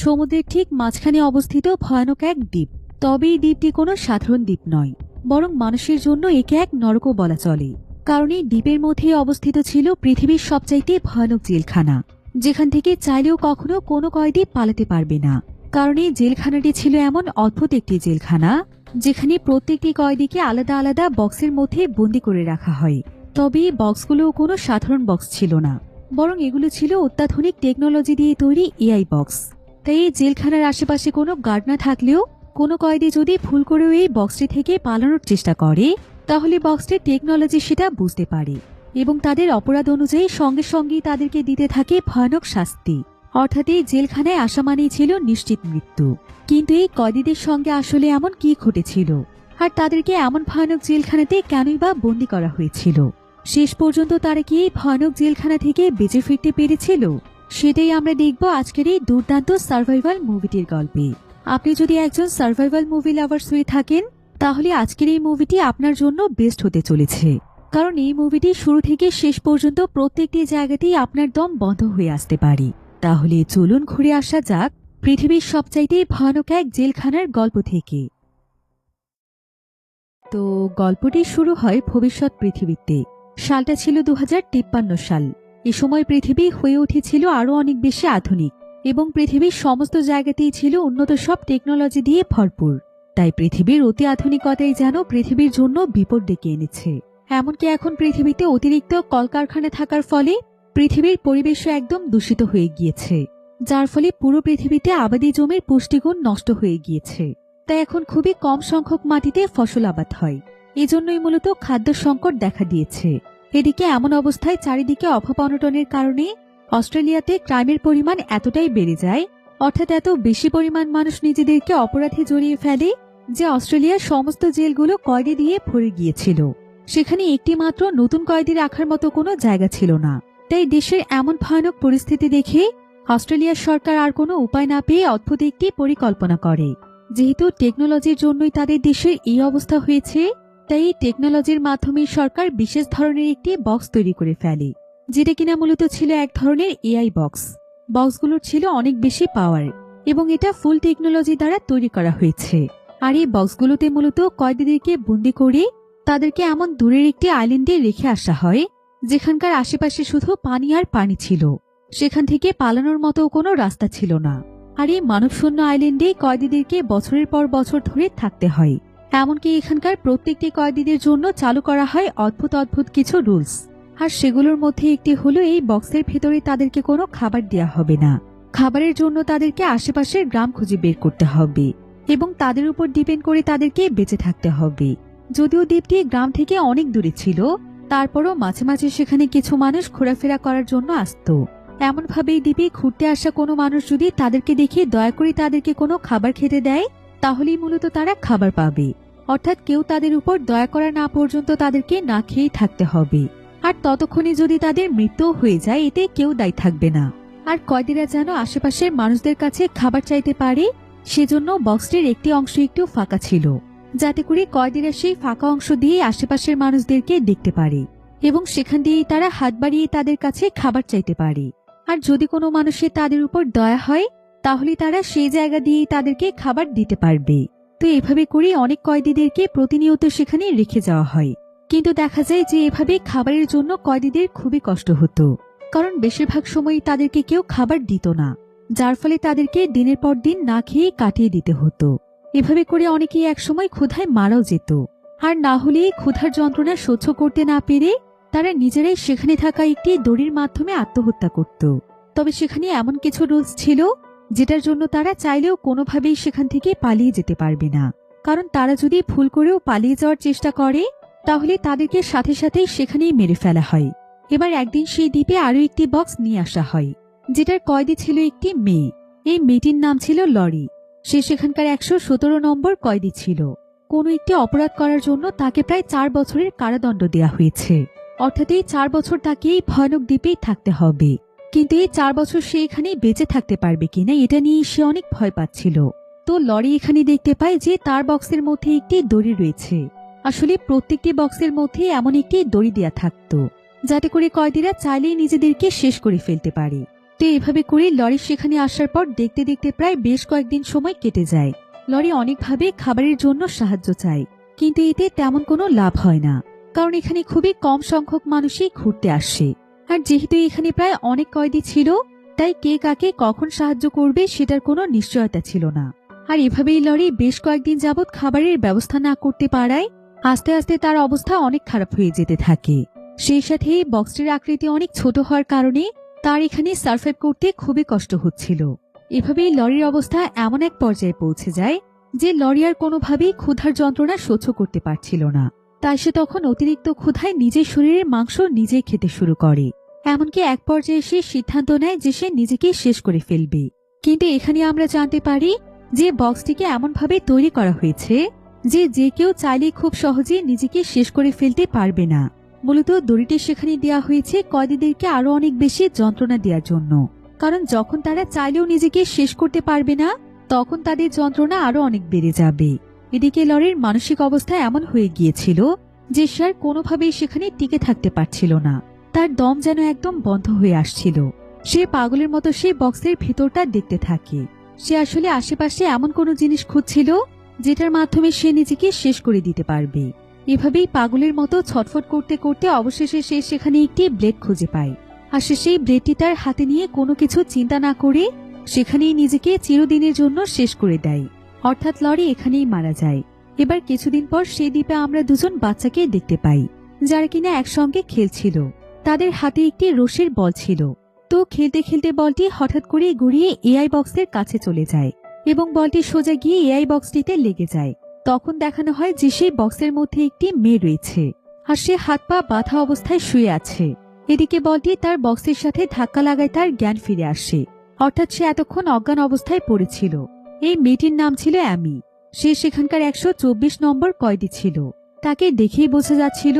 সমুদ্রের ঠিক মাঝখানে অবস্থিত ভয়ানক এক দ্বীপ। তবে এই দ্বীপটি কোনো সাধারণ দ্বীপ নয়, বরং মানুষের জন্য একে এক নরকও বলা চলে। কারণ এই দ্বীপের মধ্যে অবস্থিত ছিল পৃথিবীর সবচাইতে ভয়ানক জেলখানা, যেখান থেকে চাইলেও কখনো কোনো কয়েদি পালাতে পারবে না। কারণ এই জেলখানাটি ছিল এমন অদ্ভুত একটি জেলখানা যেখানে প্রত্যেকটি কয়েদিকে আলাদা আলাদা বক্সের মধ্যে বন্দি করে রাখা হয়। তবে এই বক্সগুলো কোনো সাধারণ বক্স ছিল না, বরং এগুলো ছিল অত্যাধুনিক টেকনোলজি দিয়ে তৈরি এআই বক্স। তাই এই জেলখানার আশেপাশে কোনো গার্ড না থাকলেও কোনো কয়েদি যদি ভুল করেও এই বক্সটি থেকে পালানোর চেষ্টা করে, তাহলে বক্সটির টেকনোলজি সেটা বুঝতে পারে এবং তাদের অপরাধ অনুযায়ী সঙ্গে সঙ্গেই তাদেরকে দিতে থাকে ভয়ানক শাস্তি। অর্থাৎ এই জেলখানায় আসা মানেই ছিল নিশ্চিত মৃত্যু। কিন্তু এই কয়েদিদের সঙ্গে আসলে এমন কি ঘটেছিল, আর তাদেরকে এমন ভয়ানক জেলখানাতে কেনই বা বন্দী করা হয়েছিল? শেষ পর্যন্ত তারা কি এই ভয়ানক জেলখানা থেকে বেঁচে ফিরতে পেরেছিল? সেটাই আমরা দেখব আজকের এই দুর্দান্ত সার্ভাইভাল মুভিটির গল্পে। আপনি যদি একজন সার্ভাইভাল মুভি লাভার্স হয়ে থাকেন, তাহলে আজকের এই মুভিটি আপনার জন্য বেস্ট হতে চলেছে। কারণ এই মুভিটি শুরু থেকে শেষ পর্যন্ত প্রত্যেকটি জায়গাতেই আপনার দম বন্ধ হয়ে আসতে পারে। তাহলে চলুন ঘুরে আসা যাক পৃথিবীর সবচাইতে ভয়ানক এক জেলখানার গল্প থেকে। তো গল্পটি শুরু হয় ভবিষ্যৎ পৃথিবীতে। সালটা ছিল 2053 সাল। এ সময় পৃথিবী হয়ে উঠেছিল আরো অনেক বেশি আধুনিক এবং পৃথিবীর সমস্ত জায়গাতেই ছিল উন্নত সব টেকনোলজি দিয়ে ভরপুর। তাই পৃথিবীর অতি আধুনিকতাই যেন পৃথিবীর জন্য বিপদ ডেকে এনেছে। এমনকি এখন পৃথিবীতে অতিরিক্ত কলকারখানা থাকার ফলে পৃথিবীর পরিবেশও একদম দূষিত হয়ে গিয়েছে, যার ফলে পুরো পৃথিবীতে আবাদি জমির পুষ্টিগুণ নষ্ট হয়ে গিয়েছে। তাই এখন খুবই কম সংখ্যক মাটিতে ফসল আবাদ হয়। এজন্যই মূলত খাদ্য সংকট দেখা দিয়েছে। এদিকে এমন অবস্থায় চারিদিকে অভাব অনটনের কারণে অস্ট্রেলিয়াতে ক্রাইমের পরিমাণ এতটাই বেড়ে যায়, অর্থাৎ এত বেশি পরিমাণ মানুষ নিজেদেরকে অপরাধে জড়িয়ে ফেলে যে অস্ট্রেলিয়ার সমস্ত জেলগুলো কয়েদি দিয়ে ভরে গিয়েছিল। সেখানে একটি মাত্র নতুন কয়েদি রাখার মতো কোনো জায়গা ছিল না। তাই দেশের এমন ভয়ানক পরিস্থিতি দেখে অস্ট্রেলিয়ার সরকার আর কোনো উপায় না পেয়ে অদ্ভুত একটি পরিকল্পনা করে। যেহেতু টেকনোলজির জন্যই তাদের দেশের এই অবস্থা হয়েছে, তাই এই টেকনোলজির মাধ্যমে সরকার বিশেষ ধরনের একটি বক্স তৈরি করে ফেলে, যেটা কিনা মূলত ছিল এক ধরনের এআই বক্স। বক্সগুলোর ছিল অনেক বেশি পাওয়ার এবং এটা ফুল টেকনোলজি দ্বারা তৈরি করা হয়েছে। আর এই বক্সগুলোতে মূলত কয়েদিদেরকে বন্দি করে তাদেরকে এমন দূরের একটি আইল্যান্ডে রেখে আসা হয় যেখানকার আশেপাশে শুধু পানি আর পানি ছিল। সেখান থেকে পালানোর মতো কোনো রাস্তা ছিল না। আর এই মানবশূন্য আইল্যান্ডে কয়েদিদেরকে বছরের পর বছর ধরে থাকতে হয়। এমনকি এখানকার প্রত্যেকটি কয়েদিদের জন্য চালু করা হয় অদ্ভুত অদ্ভুত কিছু রুলস। আর সেগুলোর মধ্যে একটি হলো এই বক্সের ভেতরে তাদেরকে কোনো খাবার দেওয়া হবে না। খাবারের জন্য তাদেরকে আশেপাশের গ্রাম খুঁজে বের করতে হবে এবং তাদের উপর ডিপেন্ড করে তাদেরকে বেঁচে থাকতে হবে। যদিও দ্বীপটি গ্রাম থেকে অনেক দূরে ছিল, তারপরও মাঝে মাঝে সেখানে কিছু মানুষ ঘোরাফেরা করার জন্য আসত। এমনভাবেই দ্বীপে ঘুরতে আসা কোনো মানুষ যদি তাদেরকে দেখে দয়া করে তাদেরকে কোনো খাবার খেতে দেয়, তাহলেই মূলত তারা খাবার পাবে। অর্থাৎ কেউ তাদের উপর দয়া করা না পর্যন্ত তাদেরকে না খেয়েই থাকতে হবে। আর ততক্ষণে যদি তাদের মৃত্যু হয়ে যায়, এতে কেউ দায়ী থাকবে না। আর কয়েদিরা যেন আশেপাশের মানুষদের কাছে খাবার চাইতে পারে, সেজন্য বক্সটির একটি অংশ একটু ফাঁকা ছিল, যাতে করে কয়েদিরা সেই ফাঁকা অংশ দিয়ে আশেপাশের মানুষদেরকে দেখতে পারে এবং সেখান দিয়েই তারা হাত বাড়িয়ে তাদের কাছে খাবার চাইতে পারে। আর যদি কোনো মানুষের তাদের উপর দয়া হয়, তাহলে তারা সেই জায়গা দিয়েই তাদেরকে খাবার দিতে পারবে। তো এভাবে করে অনেক কয়েদিদেরকে প্রতিনিয়ত সেখানে রেখে যাওয়া হয়। কিন্তু দেখা যায় যে এভাবে খাবারের জন্য কয়েদিদের খুবই কষ্ট হতো, কারণ বেশিরভাগ সময়ই তাদেরকে কেউ খাবার দিত না, যার ফলে তাদেরকে দিনের পর দিন না খেয়ে কাটিয়ে দিতে হতো। এভাবে করে অনেকেই একসময় ক্ষুধায় মারাও যেত। আর না হলে ক্ষুধার যন্ত্রণা সহ্য করতে না পেরে তারা নিজেরাই সেখানে থাকা একটি দড়ির মাধ্যমে আত্মহত্যা করত। তবে সেখানে এমন কিছু রুলস ছিল যেটার জন্য তারা চাইলেও কোনোভাবেই সেখান থেকে পালিয়ে যেতে পারবে না। কারণ তারা যদি ভুল করেও পালিয়ে যাওয়ার চেষ্টা করে, তাহলে তাদেরকে সাথে সাথেই সেখানেই মেরে ফেলা হয়। এবার একদিন সেই দ্বীপে আরো একটি বক্স নিয়ে আসা হয়, যেটার কয়েদি ছিল একটি মেয়ে। এই মেয়েটির নাম ছিল লরি। সে সেখানকার 117 নম্বর কয়েদি ছিল। কোনো একটি অপরাধ করার জন্য তাকে প্রায় 4 বছরের কারাদণ্ড দেওয়া হয়েছে। অর্থাৎ এই 4 বছর তাকে এই ভয়ানক দ্বীপেই থাকতে হবে। কিন্তু এই 4 বছর সে এখানে বেঁচে থাকতে পারবে কিনা এটা নিয়ে সে অনেক ভয় পাচ্ছিল। তো লরি এখানে দেখতে পায় যে তার বক্সের মধ্যে একটি দড়ি রয়েছে। আসলে প্রত্যেকটি বক্সের মধ্যে এমন একটি দড়ি দেয়া থাকতো, যাতে করে কয়েদিরা চাইলেই নিজেদেরকে শেষ করে ফেলতে পারে। তো এভাবে করে লরি সেখানে আসার পর দেখতে দেখতে প্রায় বেশ কয়েকদিন সময় কেটে যায়। লরি অনেকভাবে খাবারের জন্য সাহায্য চায়, কিন্তু এতে তেমন কোনো লাভ হয় না, কারণ এখানে খুবই কম সংখ্যক মানুষই ঘুরতে আসে। আর যেহেতু এখানে প্রায় অনেক কয়েদি ছিল, তাই কে কাকে কখন সাহায্য করবে সেটার কোনো নিশ্চয়তা ছিল না। আর এভাবেই লরি বেশ কয়েকদিন যাবৎ খাবারের ব্যবস্থা না করতে পারায় আস্তে আস্তে তার অবস্থা অনেক খারাপ হয়ে যেতে থাকে। সেই সাথে বক্সটির আকৃতি অনেক ছোট হওয়ার কারণে তার এখানে সার্ভাইভ করতে খুবই কষ্ট হচ্ছিল। এভাবেই লরির অবস্থা এমন এক পর্যায়ে পৌঁছে যায় যে লরি আর কোনোভাবেই ক্ষুধার যন্ত্রণা সহ্য করতে পারছিল না। তাই সে তখন অতিরিক্ত ক্ষুধায় নিজের শরীরের মাংস নিজেই খেতে শুরু করে। এমনকি এক পর্যায়ে সে সিদ্ধান্ত নেয় যে সে নিজেকে শেষ করে ফেলবে। কিন্তু এখানে আমরা জানতে পারি যে বক্সটিকে এমনভাবে তৈরি করা হয়েছে যে যে কেউ চাইলে খুব সহজে নিজেকে শেষ করে ফেলতে পারবে না। মূলত দড়িটি সেখানে দেওয়া হয়েছে কয়েদিদেরকে আরো অনেক বেশি যন্ত্রণা দেওয়ার জন্য, কারণ যখন তারা চাইলেও নিজেকে শেষ করতে পারবে না তখন তাদের যন্ত্রণা আরো অনেক বেড়ে যাবে। এদিকে লরির মানসিক অবস্থা এমন হয়ে গিয়েছিল যে সে আর কোনোভাবেই সেখানে টিকে থাকতে পারছিল না। তার দম যেন একদম বন্ধ হয়ে আসছিল। সে পাগলের মতো সেই বক্সের ভেতরটা দেখতে থাকে। সে আসলে আশেপাশে এমন কোনো জিনিস খুঁজছিল যেটার মাধ্যমে সে নিজেকে শেষ করে দিতে পারবে। এভাবেই পাগলের মতো ছটফট করতে করতে অবশেষে সে সেখানে একটি ব্লেড খুঁজে পায়। আর সে সেই ব্লেডটি তার হাতে নিয়ে কোনো কিছু চিন্তা না করে সেখানেই নিজেকে চিরদিনের জন্য শেষ করে দেয়। অর্থাৎ লরি এখানেই মারা যায়। এবার কিছুদিন পর সেই দ্বীপে আমরা দুজন বাচ্চাকে দেখতে পাই, যারা কিনা একসঙ্গে খেলছিল। তাদের হাতে একটি রশির বল ছিল। তো খেলতে খেলতে বলটি হঠাৎ করে গড়িয়ে এআই বক্সের কাছে চলে যায় এবং বলটি সোজা গিয়ে এআই বক্সটিতে লেগে যায়। তখন দেখানো হয় যে সেই বক্সের মধ্যে একটি মেয়ে রয়েছে, আর সে হাত পা বাঁধা অবস্থায় শুয়ে আছে। এদিকে বলটি তার বক্সের সাথে ধাক্কা লাগায় তার জ্ঞান ফিরে আসে। অর্থাৎ সে এতক্ষণ অজ্ঞান অবস্থায় পড়েছিল। এই মেয়েটির নাম ছিল অ্যামি। সে সেখানকার 124 নম্বর কয়েদি ছিল। তাকে দেখেই বোঝা যাচ্ছিল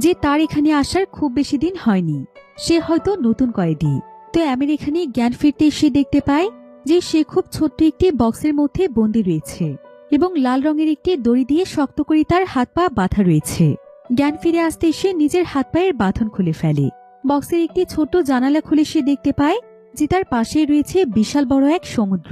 যে তার এখানে আসার খুব বেশি দিন হয়নি। সে হয়তো নতুন কয়েদি। তো অ্যামির এখানে জ্ঞান ফিরতে সে দেখতে পায় যে সে খুব ছোট্ট একটি বক্সের মধ্যে বন্দী রয়েছে এবং লাল রঙের একটি দড়ি দিয়ে শক্ত করে তার হাত পা বাঁধা রয়েছে। জ্ঞান ফিরে আসতে সে নিজের হাত পায়ের বাঁধন খুলে ফেলে। বক্সের একটি ছোট্ট জানালা খুলে সে দেখতে পায় যে তার পাশে রয়েছে বিশাল বড় এক সমুদ্র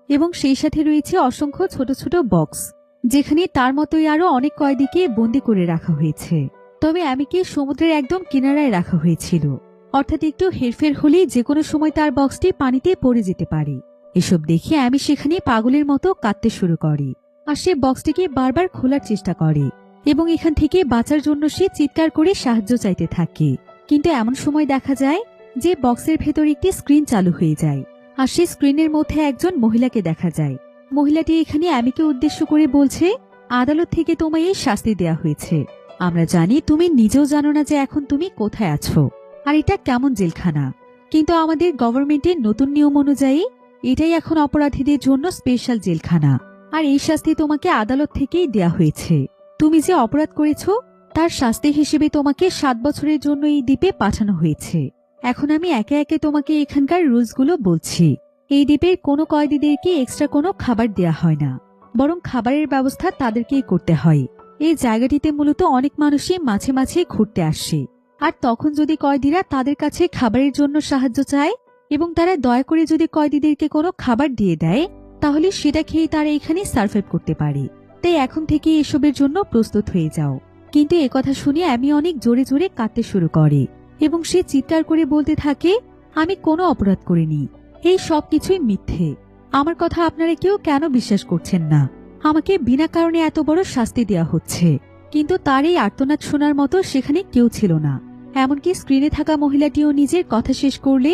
এবং সেই সাথে রয়েছে অসংখ্য ছোট ছোট বক্স, যেখানে তার মতোই আরো অনেক কয়েদিকে বন্দী করে রাখা হয়েছে। তবে অ্যামিকে সমুদ্রের একদম কিনারায় রাখা হয়েছিল, অর্থাৎ একটু হেরফের হলেই যে কোনো সময় তার বক্সটি পানিতে পড়ে যেতে পারে। এসব দেখে অ্যামি সেখানে পাগলের মতো কাঁদতে শুরু করে, আর সে বক্সটিকে বারবার খোলার চেষ্টা করে এবং এখান থেকে বাঁচার জন্য সে চিৎকার করে সাহায্য চাইতে থাকে। কিন্তু এমন সময় দেখা যায় যে বক্সের ভেতর একটি স্ক্রিন চালু হয়ে যায়, আর সেই স্ক্রিনের মধ্যে একজন মহিলাকে দেখা যায়। মহিলাটি এখানে অ্যামিকে উদ্দেশ্য করে বলছে, আদালত থেকে তোমায় এই শাস্তি দেয়া হয়েছে। আমরা জানি তুমি নিজেও জানো না যে এখন তুমি কোথায় আছো আর এটা কেমন জেলখানা, কিন্তু আমাদের গভর্নমেন্টের নতুন নিয়ম অনুযায়ী এটাই এখন অপরাধীদের জন্য স্পেশাল জেলখানা, আর এই শাস্তি তোমাকে আদালত থেকেই দেয়া হয়েছে। তুমি যে অপরাধ করেছ তার শাস্তি হিসেবে তোমাকে 7 বছরের জন্য এই দ্বীপে পাঠানো হয়েছে। এখন আমি একে একে তোমাকে এখানকার রুলসগুলো বলছি। এই দ্বীপের কোনো কয়েদিদেরকে এক্সট্রা কোনো খাবার দেয়া হয় না, বরং খাবারের ব্যবস্থা তাদেরকেই করতে হয়। এই জায়গাটিতে মূলত অনেক মানুষই মাঝে মাঝে ঘুরতে আসে, আর তখন যদি কয়েদিরা তাদের কাছে খাবারের জন্য সাহায্য চায় এবং তারা দয়া করে যদি কয়েদিদেরকে কোনো খাবার দিয়ে দেয়, তাহলে সেটা খেয়ে তারা এখানে সার্ভাইভ করতে পারে। তাই এখন থেকে এসবের জন্য প্রস্তুত হয়ে যাও। কিন্তু একথা শুনে আমি অনেক জোরে জোরে কাঁদতে শুরু করে এবং সে চিৎকার করে বলতে থাকে, আমি কোনো অপরাধ করিনি, এই সব কিছুই মিথ্যে। আমার কথা আপনারা কেউ কেন বিশ্বাস করছেন না? আমাকে বিনা কারণে এত বড় শাস্তি দেওয়া হচ্ছে। কিন্তু তার এই আর্তনাদ শোনার মতো সেখানে কেউ ছিল না। এমনকি স্ক্রিনে থাকা মহিলাটিও নিজের কথা শেষ করলে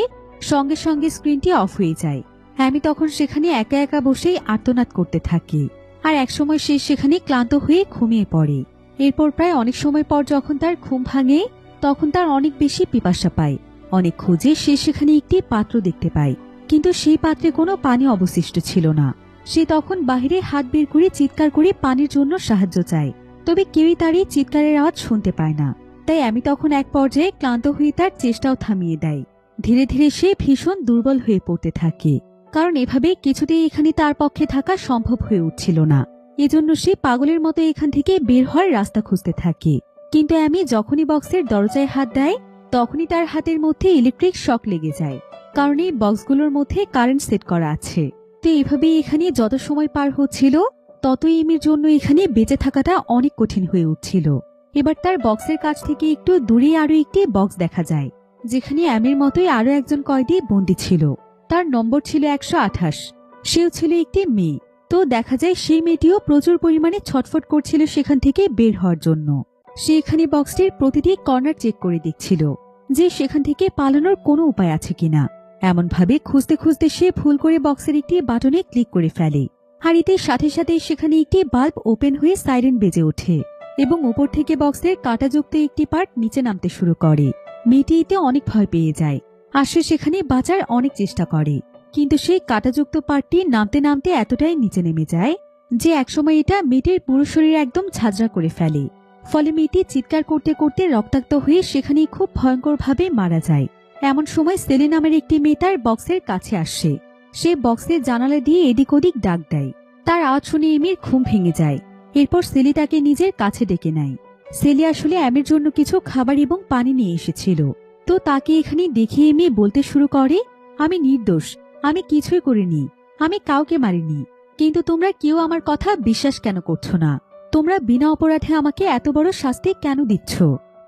সঙ্গে সঙ্গে স্ক্রিনটি অফ হয়ে যায়। আমি তখন সেখানে একা একা বসেই আর্তনাদ করতে থাকি, আর একসময় সে সেখানে ক্লান্ত হয়ে ঘুমিয়ে পড়ে। এরপর প্রায় অনেক সময় পর যখন তার ঘুম ভাঙে তখন তার অনেক বেশি পিপাসা পায়। অনেক খুঁজে সে সেখানে একটি পাত্র দেখতে পায়, কিন্তু সেই পাত্রে কোনো পানি অবশিষ্ট ছিল না। সে তখন বাহিরে হাত বের করে চিৎকার করে পানির জন্য সাহায্য চায়, তবে কেউই তার এই চিৎকারের আওয়াজ শুনতে পায় না। তাই আমি তখন এক পর্যায়ে ক্লান্ত হয়ে তার চেষ্টাও থামিয়ে দেয়। ধীরে ধীরে সে ভীষণ দুর্বল হয়ে পড়তে থাকে, কারণ এভাবে কিছুতেই এখানে তার পক্ষে থাকা সম্ভব হয়ে উঠছিল না। এজন্য সে পাগলের মতো এখান থেকে বের হওয়ার রাস্তা খুঁজতে থাকে। কিন্তু আমি যখনই বক্সের দরজায় হাত দেয় তখনই তার হাতের মধ্যে ইলেকট্রিক শক লেগে যায়, কারণ এই বক্সগুলোর মধ্যে কারেন্ট সেট করা আছে। তো এইভাবেই এখানে যত সময় পার হচ্ছিল ততই এমির জন্য এখানে বেঁচে থাকাটা অনেক কঠিন হয়ে উঠছিল। এবার তার বক্সের কাছ থেকে একটু দূরে আরো একটি বক্স দেখা যায়, যেখানে অ্যামির মতোই আরো একজন কয়েদি বন্দী ছিল। তার নম্বর ছিল 128। সেও ছিল একটি মেয়ে। তো দেখা যায় সেই মেয়েটিও প্রচুর পরিমাণে ছটফট করছিল সেখান থেকে বের হওয়ার জন্য। সে এখানে বক্সটির প্রতিটি কর্নার চেক করে দেখছিল যে সেখান থেকে পালানোর কোনো উপায় আছে কিনা। এমন ভাবে খুঁজতে খুঁজতে সে ভুল করে বক্সের একটি বাটনে ক্লিক করে ফেলে, আর এতে সাথে সাথে সেখানে একটি বাল্ব ওপেন হয়ে সাইরেন বেজে ওঠে এবং উপর থেকে বক্সের কাঁটাযুক্ত একটি পার্ট নিচে নামতে শুরু করে। মেয়েটি এতে অনেক ভয় পেয়ে যায় আর সে সেখানে বাঁচার অনেক চেষ্টা করে, কিন্তু সেই কাঁটাযুক্ত পার্টটি নামতে নামতে এতটাই নিচে নেমে যায় যে একসময় এটা মেয়েটির পুরো শরীর একদম ঝাঁঝরা করে ফেলে। ফলে মেয়েটি চিৎকার করতে করতে রক্তাক্ত হয়ে সেখানে খুব ভয়ঙ্করভাবে মারা যায়। এমন সময় সেলি নামের একটি মেয়ে তার বক্সের কাছে আসে। সে বক্সের জানালা দিয়ে এদিক ওদিক ডাক দেয়। তার আওয়াজ শুনে এমির ঘুম ভেঙে যায়। এরপর সেলি তাকে নিজের কাছে ডেকে নেয়। সেলি আসলে অ্যামির জন্য কিছু খাবার এবং পানি নিয়ে এসেছিল। তো তাকে এখানে দেখে এমি বলতে শুরু করে, আমি নির্দোষ, আমি কিছুই করিনি, আমি কাউকে মারিনি, কিন্তু তোমরা কেউ আমার কথা বিশ্বাস কেন করছো না? তোমরা বিনা অপরাধে আমাকে এত বড় শাস্তি কেন দিচ্ছ?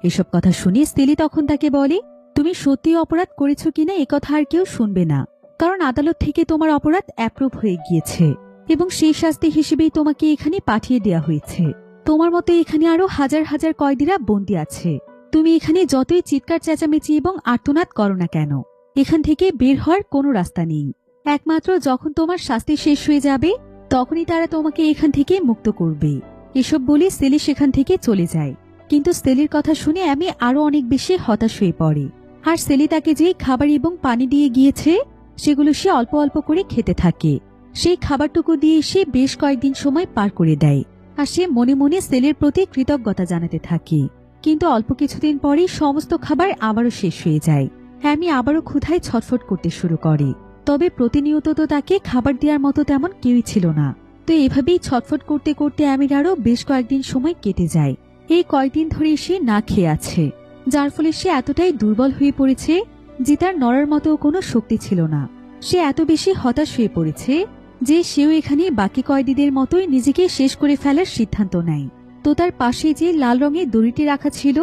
এসব কথা শুনে সেলি তখন তাকে বলে, তুমি সত্যি অপরাধ করেছো কিনা একথা আর কেউ শুনবে না, কারণ আদালত থেকে তোমার অপরাধ অ্যাপ্রুভ হয়ে গিয়েছে এবং সেই শাস্তি হিসেবেই তোমাকে এখানে পাঠিয়ে দেওয়া হয়েছে। তোমার মতো এখানে আরো হাজার হাজার কয়েদিরা বন্দী আছে। তুমি এখানে যতই চিৎকার চেঁচামেচি এবং আর্তনাদ করো না কেন, এখান থেকে বের হওয়ার কোনো রাস্তা নেই। একমাত্র যখন তোমার শাস্তি শেষ হয়ে যাবে তখনই তারা তোমাকে এখান থেকে মুক্ত করবে। এসব বলে সেলি সেখান থেকে চলে যায়। কিন্তু সেলির কথা শুনে আমি আরো অনেক বেশি হতাশ হয়ে পড়ে। আর সেলি তাকে যে খাবার এবং পানি দিয়ে গিয়েছে সেগুলো সে অল্প অল্প করে খেতে থাকে। সেই খাবারটুকু দিয়ে সে বেশ কয়েকদিন সময় পার করে দেয় আর সে মনে মনে সেলির প্রতি কৃতজ্ঞতা জানাতে থাকে। কিন্তু অল্প কিছুদিন পরেই সমস্ত খাবার আবারও শেষ হয়ে যায়। আমি আবারও ক্ষুধায় ছটফট করতে শুরু করে। তবে প্রতিনিয়ত তো তাকে খাবার দেওয়ার মতো তেমন কেউই ছিল না। তো এভাবেই ছটফট করতে করতে আমির আরও বেশ কয়েকদিন সময় কেটে যায়। এই কয়েকদিন ধরে সে না খেয়ে আছে, যার ফলে সে এতটাই দুর্বল হয়ে পড়েছে যে তার নড়ার মতো কোনো শক্তি ছিল না। সে এত বেশি হতাশ হয়ে পড়েছে যে সেও এখানে বাকি কয়েদিদের মতোই নিজেকে শেষ করে ফেলার সিদ্ধান্ত নেয়। তো তার পাশে যে লাল রঙের দড়িটি রাখা ছিল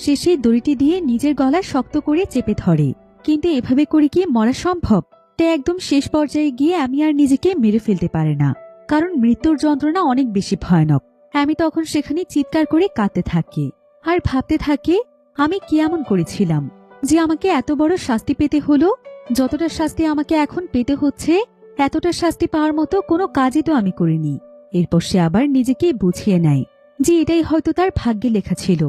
সে সেই দড়িটি দিয়ে নিজের গলা শক্ত করে চেপে ধরে। কিন্তু এভাবে করে কি মরা সম্ভব? তাই একদম শেষ পর্যায়ে গিয়ে আমি আর নিজেকে মেরে ফেলতে পারে না, কারণ মৃত্যুর যন্ত্রণা অনেক বেশি ভয়ানক। আমি তখন সেখানে চিৎকার করে কাঁদতে থাকি আর ভাবতে থাকি আমি কি এমন করেছিলাম যে আমাকে এত বড় শাস্তি পেতে হলো। যতটা শাস্তি আমাকে এখন পেতে হচ্ছে এতটা শাস্তি পাওয়ার মতো কোনো কাজই তো আমি করিনি। এরপর সে আবার নিজেকে বুঝিয়ে নেয় যে এটাই হয়তো তার ভাগ্যে লেখা ছিল,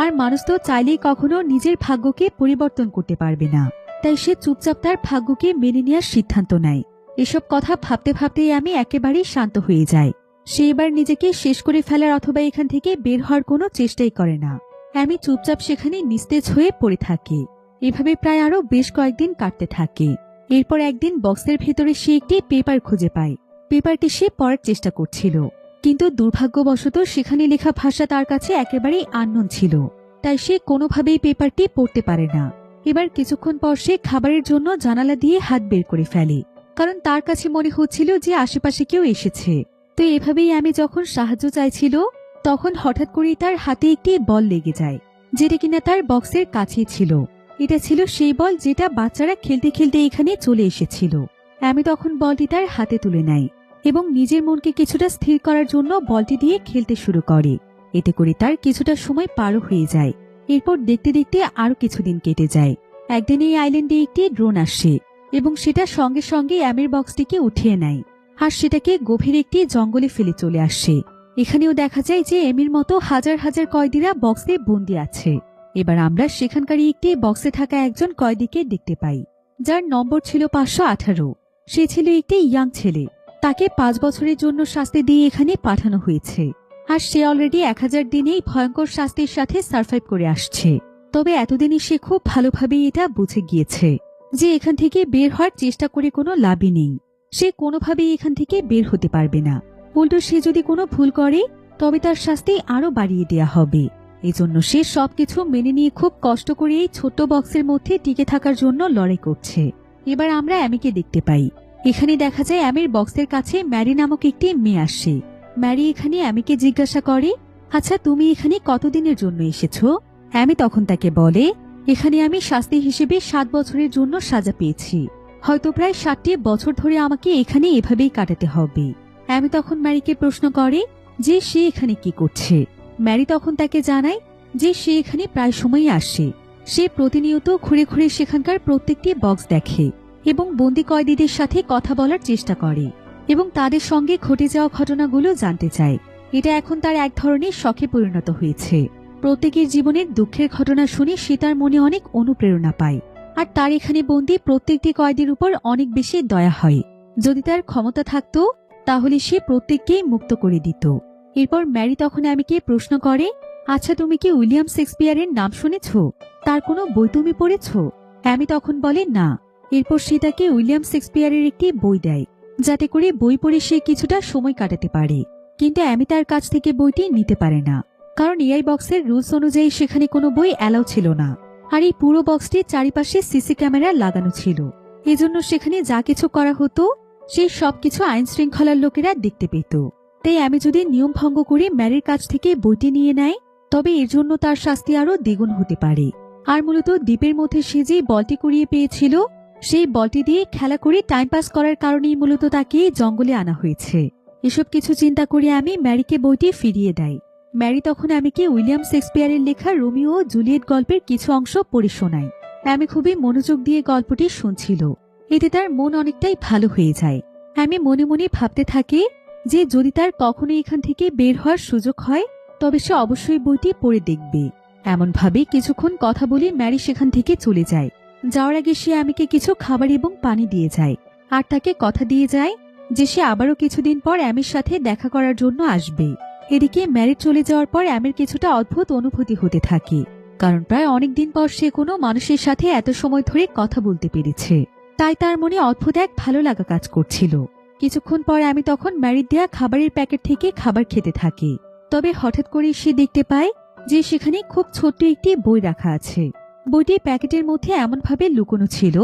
আর মানুষ তো চাইলেই কখনো নিজের ভাগ্যকে পরিবর্তন করতে পারবে না। তাই সে চুপচাপ তার ভাগ্যকে মেনে নেওয়ার সিদ্ধান্ত নেয়। এসব কথা ভাবতে ভাবতেই আমি একেবারেই শান্ত হয়ে যাই। সে এবার নিজেকে শেষ করে ফেলার অথবা এখান থেকে বের হওয়ার কোনো চেষ্টাই করে না। আমি চুপচাপ সেখানে নিস্তেজ হয়ে পড়ে থাকি। এভাবে প্রায় আরো বেশ কয়েকদিন কাটতে থাকে। এরপর একদিন বক্সের ভেতরে সে একটি পেপার খুঁজে পায়। পেপারটি সে পড়ার চেষ্টা করছিল, কিন্তু দুর্ভাগ্যবশত সেখানে লেখা ভাষা তার কাছে একেবারেই আননোন ছিল। তাই সে কোনোভাবেই পেপারটি পড়তে পারে না। এবার কিছুক্ষণ পর সে খাবারের জন্য জানালা দিয়ে হাত বের করে ফেলে, কারণ তার কাছে মনে হচ্ছিল যে আশেপাশে কেউ এসেছে। তো এভাবেই আমি যখন সাহায্য চাইছিল তখন হঠাৎ করেই তার হাতে একটি বল লেগে যায়, যেটা কিনা তার বক্সের কাছেই ছিল। এটা ছিল সেই বল যেটা বাচ্চারা খেলতে খেলতে এখানে চলে এসেছিল। আমি তখন বলটি তার হাতে তুলে নেই এবং নিজের মনকে কিছুটা স্থির করার জন্য বলটি দিয়ে খেলতে শুরু করে। এতে করে তার কিছুটা সময় পারও হয়ে যায়। এরপর দেখতে দেখতে আরো কিছুদিন কেটে যায়। একদিন এই আইল্যান্ডে একটি ড্রোন আসে এবং সেটা সঙ্গে সঙ্গে অ্যামির বক্সটিকে উঠিয়ে নেয় আর সেটাকে গভীর একটি জঙ্গলে ফেলে চলে আসে। এখানেও দেখা যায় যে এমির মতো হাজার হাজার কয়েদিরা বক্সে বন্দী আছে। এবার আমরা সেখানকারই একটি বক্সে থাকা একজন কয়েদিকে দেখতে পাই, যার নম্বর ছিল 518। সে ছিল একটি ইয়াং ছেলে। তাকে 5 বছরের জন্য শাস্তি দিয়ে এখানে পাঠানো হয়েছে, আর সে অলরেডি 1000 দিনেই ভয়ঙ্কর শাস্তির সাথে সার্ভাইভ করে আসছে। তবে এতদিনই সে খুব ভালোভাবেই এটা বুঝে গিয়েছে যে এখান থেকে বের হওয়ার চেষ্টা করে কোনো লাভই নেই। সে কোনোভাবেই এখান থেকে বের হতে পারবে না। উল্টো সে যদি কোনো ভুল করে তবে তার শাস্তি আরো বাড়িয়ে দেয়া হবে। এজন্য সে সবকিছু মেনে নিয়ে খুব কষ্ট করে এই ছোট্ট বক্সের মধ্যে টিকে থাকার জন্য লড়াই করছে। এবার আমরা অ্যামিকে দেখতে পাই। এখানে দেখা যায় অ্যামির বক্সের কাছে ম্যারি নামক একটি মেয়ে আসে। ম্যারি এখানে অ্যামিকে জিজ্ঞাসা করে, আচ্ছা তুমি এখানে কতদিনের জন্য এসেছো? অ্যামি তখন তাকে বলে, এখানে আমি শাস্তি হিসেবে 7 বছরের জন্য সাজা পেয়েছি। হয়তো প্রায় 60টি বছর ধরে আমাকে এখানে এভাবেই কাটাতে হবে। অ্যামি তখন ম্যারিকে প্রশ্ন করে যে সে এখানে কি করছে। ম্যারি তখন তাকে জানায় যে সে এখানে প্রায় সময়ই আসে। সে প্রতিনিয়ত ঘুরে ঘুরে সেখানকার প্রত্যেকটি বক্স দেখে এবং বন্দি কয়েদিদের সাথে কথা বলার চেষ্টা করে এবং তাদের সঙ্গে ঘটে যাওয়া ঘটনাগুলো জানতে চায়। এটা এখন তার এক ধরনের শখে পরিণত হয়েছে। প্রত্যেকের জীবনের দুঃখের ঘটনা শুনে সে তার মনে অনেক অনুপ্রেরণা পায়। আর তার এখানে বন্দি প্রত্যেকটি কয়েদির উপর অনেক বেশি দয়া হয়। যদি তার ক্ষমতা থাকতো তাহলে সে প্রত্যেককেই মুক্ত করে দিত। এরপর ম্যারি তখন অ্যামিকে প্রশ্ন করে, আচ্ছা তুমি কি উইলিয়াম শেক্সপিয়ারের নাম শুনেছ? তার কোনো বই তুমি পড়েছ? অ্যামি তখন বলে না। এরপর সে তাকে উইলিয়াম শেক্সপিয়ারের একটি বই দেয় যাতে করে বই পড়ে সে কিছুটা সময় কাটাতে পারে। কিন্তু অ্যামি তার কাছ থেকে বইটি নিতে পারে না, কারণ এআই বক্সের রুলস অনুযায়ী সেখানে কোনো বই অ্যালাউ ছিল না। আর এই পুরো বক্সটির চারিপাশে সিসি ক্যামেরা লাগানো ছিল। এজন্য সেখানে যা কিছু করা হতো সেই সবকিছু আইন শৃঙ্খলার লোকেরা দেখতে পেত। তাই আমি যদি নিয়ম ভঙ্গ করে ম্যারির কাছ থেকে বইটি নিয়ে নেয় তবে এর জন্য তার শাস্তি আরো দ্বিগুণ হতে পারে। আর মূলত দ্বীপের মধ্যে সে যে বলটি কুড়িয়ে পেয়েছিল সেই বলটি দিয়ে খেলা করে টাইম পাস করার কারণেই মূলত তাকে জঙ্গলে আনা হয়েছে। এসব কিছু চিন্তা করে আমি ম্যারিকে বইটি ফিরিয়ে দেয়। ম্যারি তখন আমিকে উইলিয়াম শেক্সপিয়ারের লেখা রোমিও ও জুলিয়েট গল্পের কিছু অংশ পড়ে শোনায়। আমি খুবই মনোযোগ দিয়ে গল্পটি শুনছিল। এতে তার মন অনেকটাই ভালো হয়ে যায়। আমি মনে মনে ভাবতে থাকি যে যদি তার কখনো এখান থেকে বের হওয়ার সুযোগ হয় তবে সে অবশ্যই বইটি পড়ে দেখবে। এমনভাবে কিছুক্ষণ কথা বলে ম্যারি সেখান থেকে চলে যায়। যাওয়ার আগে সে আমিকে কিছু খাবার এবং পানি দিয়ে যায় আর তাকে কথা দিয়ে যায় যে সে আবারও কিছুদিন পর অ্যামির সাথে দেখা করার জন্য আসবে। এদিকে ম্যারি চলে যাওয়ার পর অ্যামির কিছুটা অদ্ভুত অনুভূতি হতে থাকে, কারণ প্রায় অনেকদিন পর সে কোনো মানুষের সাথে এত সময় ধরে কথা বলতে পেরেছে। তাই তার মনে অদ্ভুত এক ভালো লাগা কাজ করছিল। কিছুক্ষণ পর আমি তখন ম্যারির দেয়া খাবারের প্যাকেট থেকে খাবার খেতে থাকি। তবে হঠাৎ করে সে দেখতে পায় যে সেখানে খুব ছোট্ট একটি বই রাখা আছে। বইটি প্যাকেটের মধ্যে এমনভাবে লুকোনো ছিল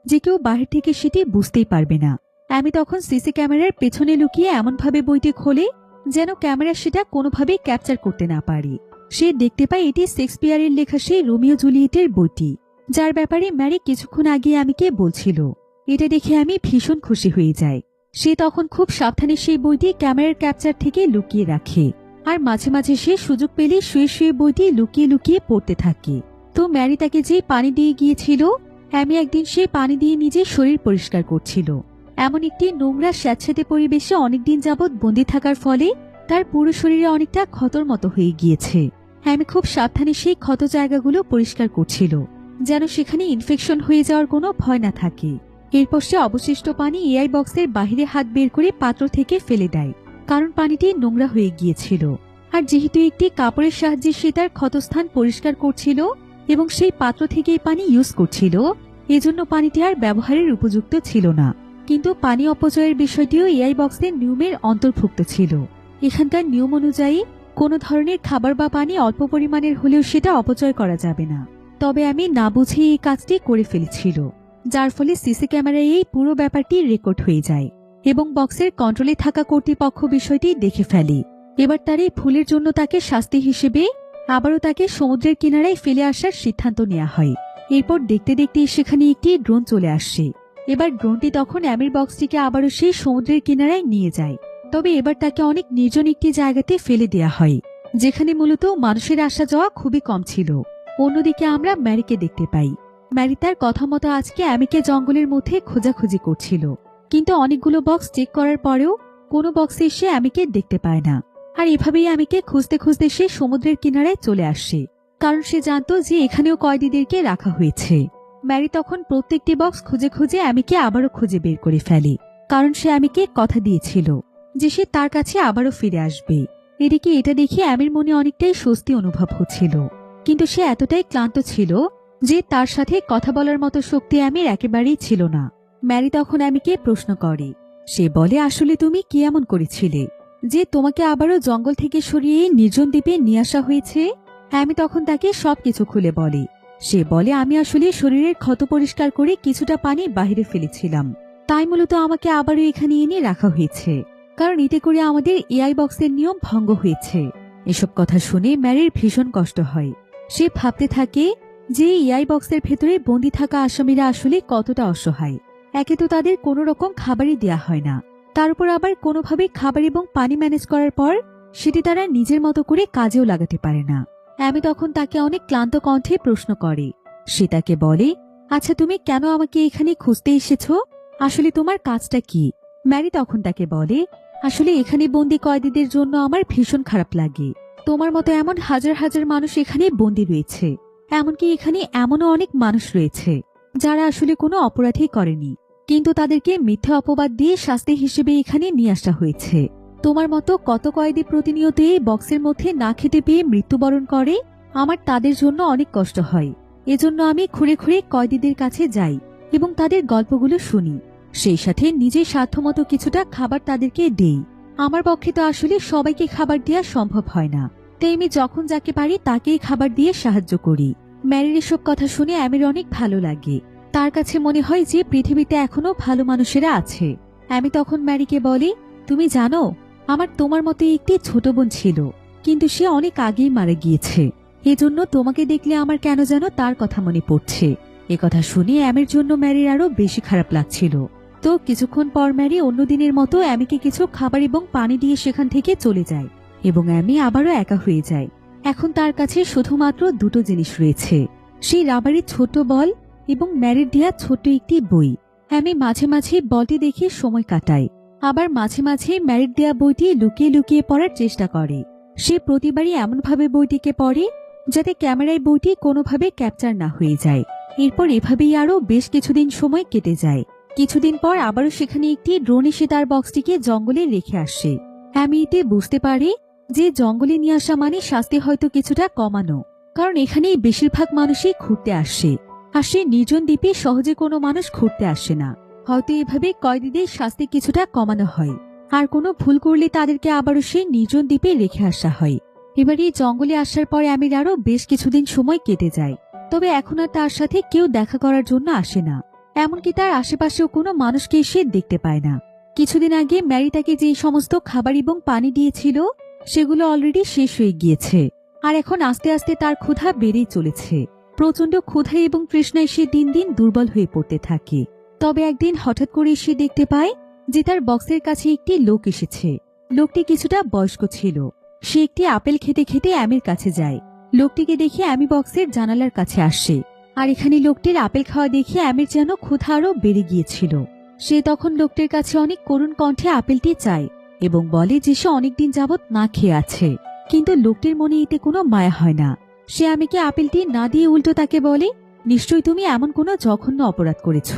যে কেউ বাহির থেকে সেটি বুঝতেই পারবে না। আমি তখন সিসি ক্যামেরার পেছনে লুকিয়ে এমনভাবে বইটি খোলে যেন ক্যামেরা সেটা কোনোভাবেই ক্যাপচার করতে না পারে। সে দেখতে পায় এটি শেক্সপিয়ারের লেখা সেই রোমিও জুলিয়েটের বইটি, যার ব্যাপারে ম্যারি কিছুক্ষণ আগে আমাকে বলছিল। এটা দেখে আমি ভীষণ খুশি হয়ে যাই। সে তখন খুব সাবধানে সেই বইটি ক্যামেরার ক্যাপচার থেকে লুকিয়ে রাখে আর মাঝে মাঝে সে সুযোগ পেলে শুয়ে শুয়ে বইটি লুকিয়ে লুকিয়ে পড়তে থাকে। তো ম্যারি তাকে যে পানি দিয়ে গিয়েছিল, আমি একদিন সেই পানি দিয়ে নিজের শরীর পরিষ্কার করছিল। এমন একটি নোংরা স্যাঁতসেঁতে পরিবেশে অনেকদিন যাবৎ বন্দি থাকার ফলে তার পুরো শরীরে অনেকটা ক্ষতর মতো হয়ে গিয়েছে। আমি খুব সাবধানে সেই ক্ষত জায়গাগুলো পরিষ্কার করছিল যেন সেখানে ইনফেকশন হয়ে যাওয়ার কোনো ভয় না থাকে। এরপর সে অবশিষ্ট পানি এআই বক্সের বাহিরে হাত বের করে পাত্র থেকে ফেলে দেয়, কারণ পানিটি নোংরা হয়ে গিয়েছিল। আর যেহেতু একটি কাপড়ের সাহায্যে সে তার ক্ষতস্থান পরিষ্কার করছিল এবং সেই পাত্র থেকে পানি ইউজ করছিল, এজন্য পানিটি আর ব্যবহারের উপযুক্ত ছিল না। কিন্তু পানি অপচয়ের বিষয়টিও এআই বক্সের নিয়মের অন্তর্ভুক্ত ছিল। এখানকার নিয়ম অনুযায়ী কোনো ধরনের খাবার বা পানি অল্প পরিমাণের হলেও সেটা অপচয় করা যাবে না। তবে আমি না বুঝে এই কাজটি করে ফেলেছিল, যার ফলে সিসি ক্যামেরায় এই পুরো ব্যাপারটি রেকর্ড হয়ে যায় এবং বক্সের কন্ট্রোলে থাকা কর্তৃপক্ষ বিষয়টি দেখে ফেলে। এবার তার এই ভুলের জন্য তাকে শাস্তি হিসেবে আবারও তাকে সমুদ্রের কিনারায় ফেলে আসার সিদ্ধান্ত নেওয়া হয়। এরপর দেখতে দেখতে সেখানে একটি ড্রোন চলে আসে। এবার ড্রোনটি তখন অ্যামির বক্সটিকে আবারও সেই সমুদ্রের কিনারায় নিয়ে যায়। তবে এবার তাকে অনেক নির্জন একটি জায়গাতে ফেলে দেয়া হয়, যেখানে মূলত মানুষের আসা যাওয়া খুবই কম ছিল। অন্যদিকে আমরা ম্যারিকে দেখতে পাই। ম্যারি তার কথা মতো আজকে অ্যামিকে জঙ্গলের মধ্যে খোঁজাখুঁজি করছিল, কিন্তু অনেকগুলো বক্স চেক করার পরেও কোনো বক্সে সে অ্যামিকে দেখতে পায় না। আর এভাবেই অ্যামিকে খুঁজতে খুঁজতে সে সমুদ্রের কিনারায় চলে আসে, কারণ সে জানত যে এখানেও কয়েদিদেরকে রাখা হয়েছে। ম্যারি তখন প্রত্যেকটি বক্স খুঁজে খুঁজে অ্যামিকে আবারও খুঁজে বের করে ফেলে, কারণ সে অ্যামিকে কথা দিয়েছিল যে সে তার কাছে আবারও ফিরে আসবে। এদিকে এটা দেখে অ্যামির মনে অনেকটাই স্বস্তি অনুভব হচ্ছিল, কিন্তু সে এতটাই ক্লান্ত ছিল যে তার সাথে কথা বলার মতো শক্তি অ্যামির একেবারেই ছিল না। ম্যারি তখন অ্যামিকে প্রশ্ন করে। সে বলে, আসলে তুমি কি এমন করেছিলে যে তোমাকে আবারও জঙ্গল থেকে সরিয়ে নির্জন দ্বীপে নিয়ে আসা হয়েছে? অ্যামি তখন তাকে সবকিছু খুলে বলে সে বলে, আমি আসলে শরীরের ক্ষত পরিষ্কার করে কিছুটা পানি বাইরে ফেলেছিলাম, তাই মূলত আমাকে আবারও এখানে এনে রাখা হয়েছে, কারণ এতে করে আমাদের এআই বক্সের নিয়ম ভঙ্গ হয়েছে। এসব কথা শুনে ম্যারির ভীষণ কষ্ট হয়। সে ভাবতে থাকে যে এআই বক্সের ভেতরে বন্দী থাকা আসামিরা আসলে কতটা অসহায়। একে তো তাদের কোনো রকম খাবারই দেয়া হয় না, তার উপর আবার কোনোভাবে খাবার এবং পানি ম্যানেজ করার পর সেটি তারা নিজের মতো করে কাজেও লাগাতে পারে না। অ্যামি তখন তাকে অনেক ক্লান্ত কণ্ঠে প্রশ্ন করে। সে তাকে বলে, আচ্ছা, তুমি কেন আমাকে এখানে খুঁজতে এসেছো? আসলে তোমার কাজটা কি? ম্যারি তখন তাকে বলে, আসলে এখানে বন্দী কয়েদিদের জন্য আমার ভীষণ খারাপ লাগে। তোমার মতো এমন হাজার হাজার মানুষ এখানে বন্দী রয়েছে, এমনকি এখানে এমনও অনেক মানুষ রয়েছে যারা আসলে কোনো অপরাধই করেনি, কিন্তু তাদেরকে মিথ্যা অপবাদ দিয়ে শাস্তি হিসেবে এখানে নিয়ে আসা হয়েছে। তোমার মতো কত কয়েদি প্রতিনিয়ত এই বক্সের মধ্যে না খেতে পেয়ে মৃত্যুবরণ করে। আমার তাদের জন্য অনেক কষ্ট হয়। এজন্য আমি ঘুরে ঘুরে কয়েদিদের কাছে যাই এবং তাদের গল্পগুলো শুনি, সেই সাথে নিজের সাধ্যমতো কিছুটা খাবার তাদেরকে দেই। আমার পক্ষে তো আসলে সবাইকে খাবার দেওয়া সম্ভব হয় না, তাই আমি যখন যাকে পারি তাকেই খাবার দিয়ে সাহায্য করি। ম্যারির এসব কথা শুনে অ্যামির অনেক ভালো লাগে। তার কাছে মনে হয় যে পৃথিবীতে এখনো ভালো মানুষেরা আছে। অ্যামি তখন ম্যারিকে বলে, তুমি জানো, আমার তোমার মতো একটি ছোট বোন ছিল, কিন্তু সে অনেক আগেই মারা গিয়েছে। এজন্য তোমাকে দেখলে আমার কেন যেন তার কথা মনে পড়ছে। একথা শুনে অ্যামির জন্য ম্যারির আরো বেশি খারাপ লাগছিল। তো কিছুক্ষণ পর ম্যারি অন্যদিনের মতো অ্যামিকে কিছু খাবার এবং পানি দিয়ে সেখান থেকে চলে যায় এবং অ্যামি আবারও একা হয়ে যায়। এখন তার কাছে শুধুমাত্র দুটো জিনিস রয়েছে, সেই রাবারের ছোট বল এবং ম্যারির দেয়া ছোট্ট একটি বই। অ্যামি মাঝে মাঝে বলটি দেখে সময় কাটায়, আবার মাঝে মাঝে ম্যারির দেয়া বইটি লুকিয়ে লুকিয়ে পড়ার চেষ্টা করে। সে প্রতিবারই এমনভাবে বইটিকে পড়ে যাতে ক্যামেরায় বইটি কোনোভাবে ক্যাপচার না হয়ে যায়। এরপর এভাবেই আরো বেশ কিছুদিন সময় কেটে যায়। কিছুদিন পর আবারও সেখানে একটি ড্রোন এসে তার বক্সটিকে জঙ্গলে রেখে আসে। অ্যামি এতে বুঝতে পারে যে জঙ্গলে নিয়ে আসা মানে শাস্তি হয়তো কিছুটা কমানো, কারণ এখানে বেশিরভাগ মানুষই ঘুরতে আসে, আর সে নির্জন দ্বীপে সহজে কোনো মানুষ ঘুরতে আসে না। হয়তো এভাবে কয়েদিদের শাস্তি কিছুটা কমানো হয়, আর কোনো ভুল করলে তাদেরকে আবারও সে নির্জন দ্বীপে রেখে আসা হয়। এবার এই জঙ্গলে আসার পর অ্যামির আরও বেশ কিছুদিন সময় কেটে যায়, তবে এখন আর তার সাথে কেউ দেখা করার জন্য আসে না, এমনকি তার আশেপাশেও কোনো মানুষকে সে দেখতে পায় না। কিছুদিন আগে ম্যারি তাকে যে সমস্ত খাবার এবং পানি দিয়েছিল সেগুলো অলরেডি শেষ হয়ে গিয়েছে, আর এখন আস্তে আস্তে তার ক্ষুধা বেড়েই চলেছে। প্রচন্ড ক্ষুধা এবং তৃষ্ণায় সে দিন দিন দুর্বল হয়ে পড়তে থাকে। তবে একদিন হঠাৎ করে সে দেখতে পায় যে তার বক্সের কাছে একটি লোক এসেছে। লোকটি কিছুটা বয়স্ক ছিল। সে একটি আপেল খেতে খেতে অ্যামির কাছে যায়। লোকটিকে দেখে অ্যামি বক্সের জানালার কাছে আসে, আর এখানে লোকটির আপেল খাওয়া দেখে অ্যামির যেন ক্ষুধা আরো বেড়ে গিয়েছিল। সে তখন লোকটির কাছে অনেক করুণ কণ্ঠে আপেলটি চায় এবং বলে যে সে অনেকদিন যাবৎ না খেয়ে আছে, কিন্তু লোকটির মনে এতে কোনো মায়া হয় না। সে অ্যামিকে আপেলটি না দিয়ে উল্টো তাকে বলে, নিশ্চয়ই তুমি এমন কোনো জঘন্য অপরাধ করেছ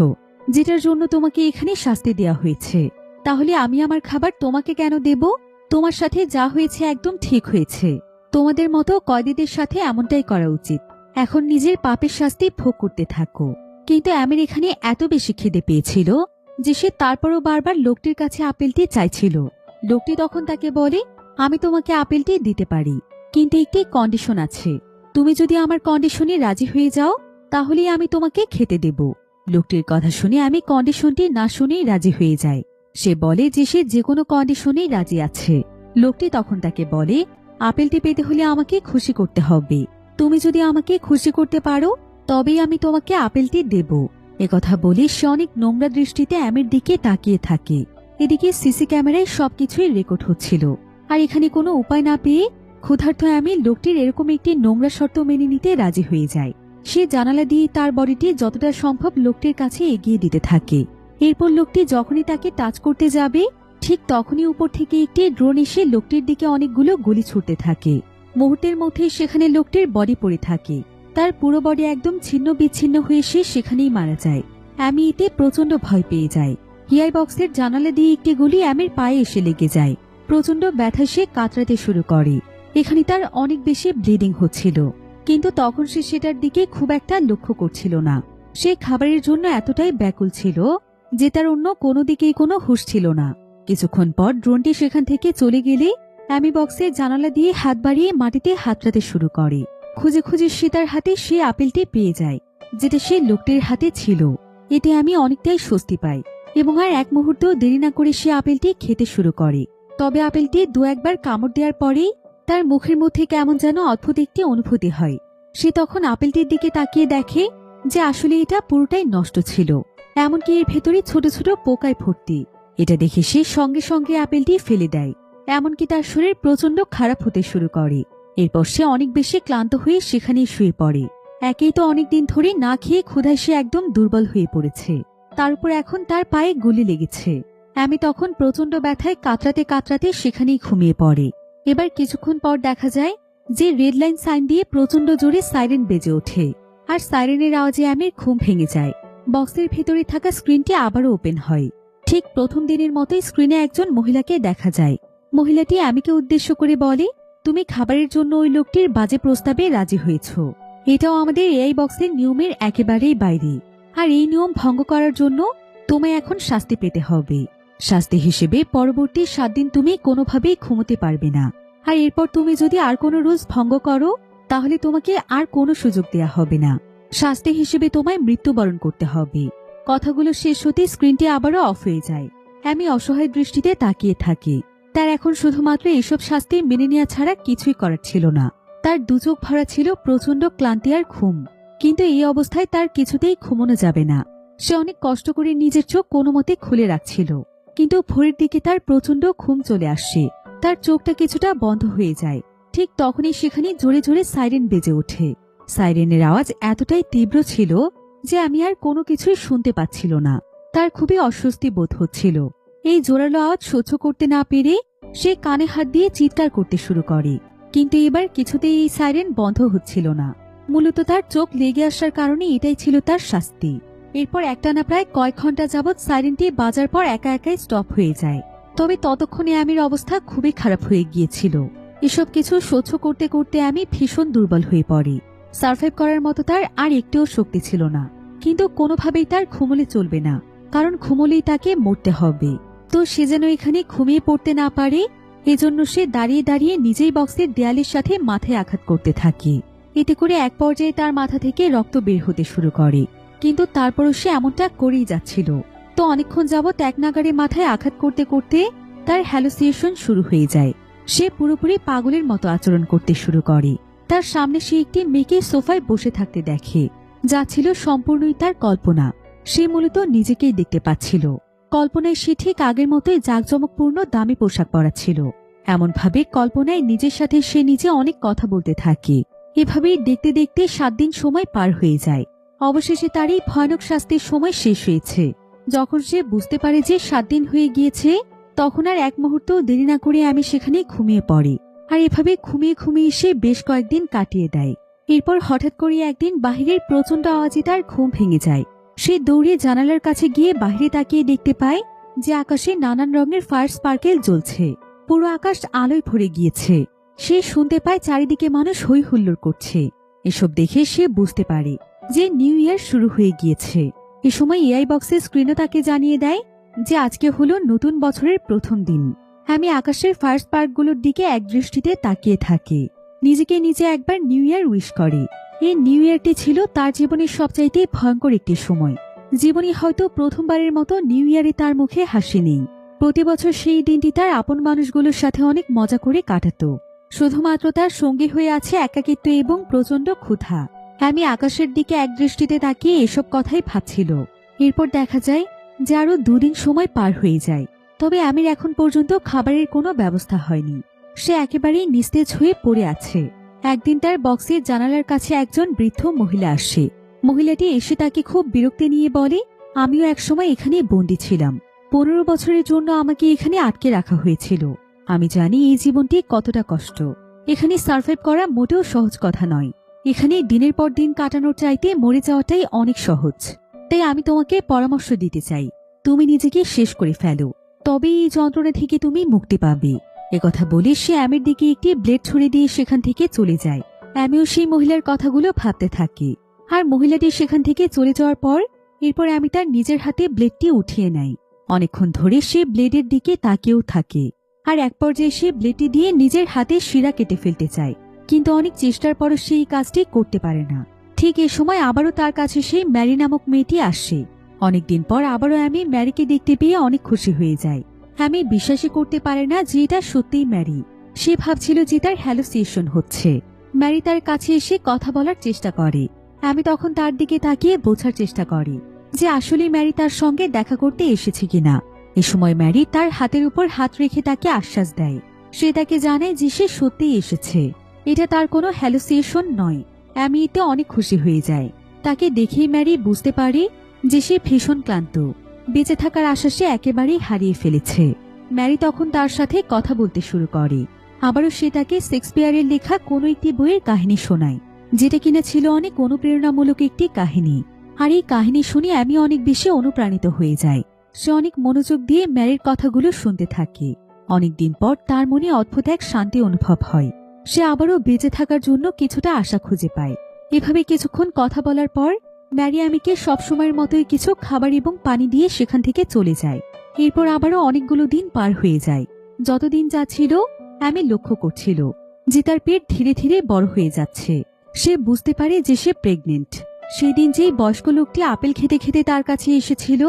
যেটার জন্য তোমাকে এখানে শাস্তি দেওয়া হয়েছে। তাহলে আমি আমার খাবার তোমাকে কেন দেব? তোমার সাথে যা হয়েছে একদম ঠিক হয়েছে। তোমাদের মতো কয়েদিদের সাথে এমনটাই করা উচিত। এখন নিজের পাপের শাস্তি ভোগ করতে থাকো। কিন্তু অ্যামির এখানে এত বেশি খিদে পেয়েছিল যে সে তারপরও বারবার লোকটির কাছে আপেলটি চাইছিল। লোকটি তখন তাকে বলে, আমি তোমাকে আপেলটি দিতে পারি, কিন্তু একটি কন্ডিশন আছে। তুমি যদি আমার কন্ডিশনে রাজি হয়ে যাও তাহলে আমি তোমাকে খেতে দেব। লোকটির কথা শুনে আমি কন্ডিশনটি না শুনেই রাজি হয়ে যায়। সে বলে যে সে যে কোনো কন্ডিশনেই রাজি আছে। লোকটি তখন তাকে বলে, আপেলটি পেতে হলে আমাকে খুশি করতে হবে। তুমি যদি আমাকে খুশি করতে পারো তবেই আমি তোমাকে আপেলটি দেব। একথা বলে সে অনেক নোংরা দৃষ্টিতে অ্যামির দিকে তাকিয়ে থাকে। এদিকে সিসি ক্যামেরায় সবকিছুই রেকর্ড হচ্ছিল, আর এখানে কোনো উপায় না পেয়ে ক্ষুধার্ত অ্যামি লোকটির এরকম একটি নোংরা শর্ত মেনে নিতে রাজি হয়ে যায়। সে জানালা দিয়ে তার বডিটি যতটা সম্ভব লোকটির কাছে এগিয়ে দিতে থাকে। এরপর লোকটি যখনই তাকে টাচ করতে যাবে ঠিক তখনই উপর থেকে একটি ড্রোন এসে লোকটির দিকে অনেকগুলো গুলি ছুটতে থাকে। মুহূর্তের মধ্যে সেখানে লোকটির বডি পড়ে থাকে। তার পুরো বডি একদম ছিন্ন বিচ্ছিন্ন হয়ে সে সেখানেই মারা যায়। অ্যামি এতে প্রচন্ড ভয় পেয়ে যায়। এআই বক্সের জানালা দিয়ে একটি গুলি অ্যামির পায়ে এসে লেগে যায়। প্রচন্ড ব্যথা সে কাতরাতে শুরু করে। এখানে তার অনেক বেশি ব্লিডিং হচ্ছিল, কিন্তু তখন সে সেটার দিকে খুব একটা লক্ষ্য করছিল না। সে খাবারের জন্য এতটাই ব্যাকুল ছিল যে তার অন্য কোনো দিকেই কোনো হুঁশ ছিল না। কিছুক্ষণ পর ড্রোনটি সেখান থেকে চলে গেলে অ্যামি বক্সের জানালা দিয়ে হাত বাড়িয়ে মাটিতে হাতড়াতে শুরু করে। খুঁজে খুঁজে সে তার হাতে সেই আপেলটি পেয়ে যায়, যেটা সেই লোকটির হাতে ছিল। এতে আমি অনেকটাই স্বস্তি পাই এবং আর এক মুহূর্ত দেরি না করে সে আপেলটি খেতে শুরু করে। তবে আপেলটি দু একবার কামড় দেওয়ার পরেই তার মুখের মধ্যে কেমন যেন অদ্ভুত একটি অনুভূতি হয়। সে তখন আপেলটির দিকে তাকিয়ে দেখে যে আসলে এটা পুরোটাই নষ্ট ছিল, এমনকি এর ভেতরে ছোট ছোট পোকায় ভর্তি। এটা দেখে সে সঙ্গে সঙ্গে আপেলটি ফেলে দেয়, এমনকি তার শরীর প্রচন্ড খারাপ হতে শুরু করে। এরপর সে অনেক বেশি ক্লান্ত হয়ে সেখানেই শুয়ে পড়ে। একেই তো অনেকদিন ধরে না খেয়ে ক্ষুধায় সে একদম দুর্বল হয়ে পড়েছে, তার উপর এখন তার পায়ে গুলি লেগেছে। আমি তখন প্রচন্ড ব্যথায় কাতরাতে কাতরাতে সেখানেই ঘুমিয়ে পড়ে। এবার কিছুক্ষণ পর দেখা যায় যে রেড লাইন সাইন দিয়ে প্রচন্ড জোরে সাইরেন বেজে ওঠে, আর সাইরেনের আওয়াজে আমির ঘুম ভেঙে যায়। বক্সের ভেতরে থাকা স্ক্রিনটি আবারও ওপেন হয়। ঠিক প্রথম দিনের মতোই স্ক্রিনে একজন মহিলাকে দেখা যায়। মহিলাটি আমিকে উদ্দেশ্য করে বলে, তুমি খাবারের জন্য ওই লোকটির বাজে প্রস্তাবে রাজি হয়েছ। এটাও আমাদের এআই বক্সের নিয়মের একেবারেই বাইরে, আর এই নিয়ম ভঙ্গ করার জন্য তোমায় এখন শাস্তি পেতে হবে। শাস্তি হিসেবে পরবর্তী 7 দিন তুমি কোনোভাবেই ঘুমোতে পারবে না, আর এরপর তুমি যদি আর কোনো রুলস ভঙ্গ করো তাহলে তোমাকে আর কোনো সুযোগ দেয়া হবে না। শাস্তি হিসেবে তোমায় মৃত্যুবরণ করতে হবে। কথাগুলো শেষ হতে স্ক্রিনটি আবারও অফ হয়ে যায়। আমি অসহায় দৃষ্টিতে তাকিয়ে থাকি। তার এখন শুধুমাত্র এসব শাস্তি মেনে নেওয়া ছাড়া কিছুই করার ছিল না। তার দুচোখ ভরা ছিল প্রচন্ড ক্লান্তি আর ঘুম, কিন্তু এই অবস্থায় তার কিছুতেই ঘুমানো যাবে না। সে অনেক কষ্ট করে নিজের চোখ কোনো মতে খুলে রাখছিল, কিন্তু ভোরের দিকে তার প্রচন্ড ঘুম চলে আসছে। তার চোখটা কিছুটা বন্ধ হয়ে যায়। ঠিক তখনই সেখানে জোরে জোরে সাইরেন বেজে ওঠে। সাইরেনের আওয়াজ এতটাই তীব্র ছিল যে আমি আর কোনো কিছুই শুনতে পাচ্ছিল না। তার খুবই অস্বস্তি বোধ হচ্ছিল। এই জোরালো আওয়াজ সহ্য করতে না পেরে সে কানে হাত দিয়ে চিৎকার করতে শুরু করে, কিন্তু এবার কিছুতেই এই সাইরেন বন্ধ হচ্ছিল না। মূলত তার চোখ লেগে আসার কারণে এটাই ছিল তার শাস্তি। এরপর একটানা প্রায় কয়েক ঘন্টা যাবৎ সাইরেনটি বাজার পর একা একাই স্টপ হয়ে যায়। তবে ততক্ষণে আমির অবস্থা খুবই খারাপ হয়ে গিয়েছিল। এসব কিছু সহ্য করতে করতে আমি ভীষণ দুর্বল হয়ে পড়ি। সার্ভাইভ করার মতো তার আর একটুও শক্তি ছিল না, কিন্তু কোনোভাবেই তার ঘুমোলে চলবে না, কারণ ঘুমোলেই তাকে মরতে হবে। তো সে যেন এখানে ঘুমিয়ে পড়তে না পারে, এজন্য সে দাঁড়িয়ে দাঁড়িয়ে নিজেই বক্সের দেয়ালের সাথে মাথায় আঘাত করতে থাকে। এতে করে এক পর্যায়ে তার মাথা থেকে রক্ত বের হতে শুরু করে, কিন্তু তারপরও সে এমনটা করেই যাচ্ছিল। তো অনেকক্ষণ যাবৎ এক নাগাড়ে মাথায় আঘাত করতে করতে তার হ্যালুসিনেশন শুরু হয়ে যায়। সে পুরোপুরি পাগলের মতো আচরণ করতে শুরু করে। তার সামনে সে একটি মেয়েকে সোফায় বসে থাকতে দেখে, যা ছিল সম্পূর্ণই তার কল্পনা। সে মূলত নিজেকেই দেখতে পাচ্ছিল। কল্পনায় সে ঠিক আগের মতোই জাঁকজমকপূর্ণ দামি পোশাক পরা ছিল। এমনভাবে কল্পনায় নিজের সাথে সে নিজে অনেক কথা বলতে থাকে। এভাবেই দেখতে দেখতে 7 দিন সময় পার হয়ে যায়। অবশেষে তার এই ভয়ানক শাস্তির সময় শেষ হয়েছে। যখন সে বুঝতে পারে যে 7 দিন হয়ে গিয়েছে, তখন আর এক মুহূর্ত দেরি না করে আমি সেখানে ঘুমিয়ে পড়ি। আর এভাবে ঘুমিয়ে ঘুমিয়ে সে বেশ কয়েকদিন কাটিয়ে দেয়। এরপর হঠাৎ করে একদিন বাহিরের প্রচন্ড আওয়াজে তার ঘুম ভেঙে যায়। সে দৌড়ে জানালার কাছে গিয়ে বাইরে তাকিয়ে দেখতে পায় যে আকাশে নানান রঙের ফায়ার স্পার্কেল জ্বলছে। পুরো আকাশ আলোয় ভরে গিয়েছে। সে শুনতে পায় চারিদিকে মানুষ হই হুল্লোড় করছে। এসব দেখে সে বুঝতে পারে যে নিউ ইয়ার শুরু হয়ে গিয়েছে। এ সময় এআই বক্সের স্ক্রিনও তাকে জানিয়ে দেয় যে আজকে হলো নতুন বছরের প্রথম দিন। আমি আকাশের ফায়ার স্পার্কগুলোর দিকে এক দৃষ্টিতে তাকিয়ে থাকি। নিজেকে নিজে একবার নিউ ইয়ার উইশ করে। এই নিউ ইয়ারটি ছিল তার জীবনের সবচাইতে ভয়ঙ্কর একটি সময়। জীবনে হয়তো প্রথমবারের মতো নিউ ইয়ারে তার মুখে হাসি নেই। প্রতি বছর সেই দিনটি তার আপন মানুষগুলোর সাথে অনেক মজা করে কাটাতো। শুধুমাত্র তার সঙ্গী হয়ে আছে একাকিত্ব এবং প্রচন্ড ক্ষুধা। আমি আকাশের দিকে এক দৃষ্টিতে তাকিয়ে এসব কথাই ভাবছিল। এরপর দেখা যায় যে আরো 2 দিন সময় পার হয়ে যায়। তবে আমির এখন পর্যন্ত খাবারের কোনো ব্যবস্থা হয়নি। সে একেবারেই নিস্তেজ হয়ে পড়ে আছে। একদিন তার বক্সের জানালার কাছে একজন বৃদ্ধ মহিলা আসে। মহিলাটি এসে তাকে খুব বিরক্তি নিয়ে বলে, আমিও একসময় এখানে বন্দী ছিলাম। 15 বছরের জন্য আমাকে এখানে আটকে রাখা হয়েছিল। আমি জানি এই জীবনটি কতটা কষ্ট। এখানে সার্ভাইভ করা মোটেও সহজ কথা নয়। এখানে দিনের পর দিন কাটানোর চাইতে মরে যাওয়াটাই অনেক সহজ। তাই আমি তোমাকে পরামর্শ দিতে চাই, তুমি নিজেকে শেষ করে ফেলো, তবে এই যন্ত্রণা থেকে তুমি মুক্তি পাবে। একথা বলে সে অ্যামির দিকে একটি ব্লেড ছুড়ে দিয়ে সেখান থেকে চলে যায়। অ্যামিও সেই মহিলার কথাগুলো ভাবতে থাকে। আর মহিলাটি সেখান থেকে চলে যাওয়ার পর এরপর অ্যামি তার নিজের হাতে ব্লেডটি উঠিয়ে নেয়। অনেকক্ষণ ধরে সে ব্লেডের দিকে তাকিয়েও থাকে। আর এক পর্যায়ে সে ব্লেডটি দিয়ে নিজের হাতে শিরা কেটে ফেলতে চায়। কিন্তু অনেক চেষ্টার পরও সে এই কাজটি করতে পারে না। ঠিক এ সময় আবারও তার কাছে সেই ম্যারি নামক মেয়েটি আসে। অনেকদিন পর আবারও অ্যামি ম্যারিকে দেখতে পেয়ে অনেক খুশি হয়ে যায়। অ্যামি বিশ্বাসই করতে পারে না যে এটা সত্যিই ম্যারি। সে ভাবছিল যে তার হ্যালুসিনেশন হচ্ছে। ম্যারি তার কাছে এসে কথা বলার চেষ্টা করে। অ্যামি তখন তার দিকে তাকিয়ে বোঝার চেষ্টা করে যে আসলে ম্যারি তার সঙ্গে দেখা করতে এসেছে কিনা। এ সময় ম্যারি তার হাতের উপর হাত রেখে তাকে আশ্বাস দেয়। সে তাকে জানায় যে সে সত্যিই এসেছে, এটা তার কোনো হ্যালুসিনেশন নয়। অ্যামি এতে অনেক খুশি হয়ে যায়। তাকে দেখেই ম্যারি বুঝতে পারে যে সে ভীষণ ক্লান্ত, বেঁচে থাকার আশা সে একেবারেই হারিয়ে ফেলেছে। ম্যারি তখন তার সাথে কথা বলতে শুরু করে। আবারও সে তাকে শেক্সপিয়ারের লেখা কোনো একটি বইয়ের কাহিনী শোনায়, যেটা কিনা ছিল অনেক অনুপ্রেরণামূলক একটি কাহিনী। আর এই কাহিনী শুনে অ্যামি অনেক বেশি অনুপ্রাণিত হয়ে যায়। সে অনেক মনোযোগ দিয়ে ম্যারির কথাগুলো শুনতে থাকে। অনেকদিন পর তার মনে অদ্ভুত এক শান্তি অনুভব হয়। সে আবারও বেঁচে থাকার জন্য কিছুটা আশা খুঁজে পায়। এভাবে কিছুক্ষণ কথা বলার পর ম্যারি অ্যামিকে সবসময়ের মতোই কিছু খাবার এবং পানি দিয়ে সেখান থেকে চলে যায়। এরপর আবারও অনেকগুলো দিন পার হয়ে যায়। যতদিন যাচ্ছিল অ্যামি লক্ষ্য করছিল যে তার পেট ধীরে ধীরে বড় হয়ে যাচ্ছে। সে বুঝতে পারে যে সে প্রেগনেন্ট। সেদিন যেই বয়স্ক লোকটি আপেল খেতে খেতে তার কাছে এসেছিল,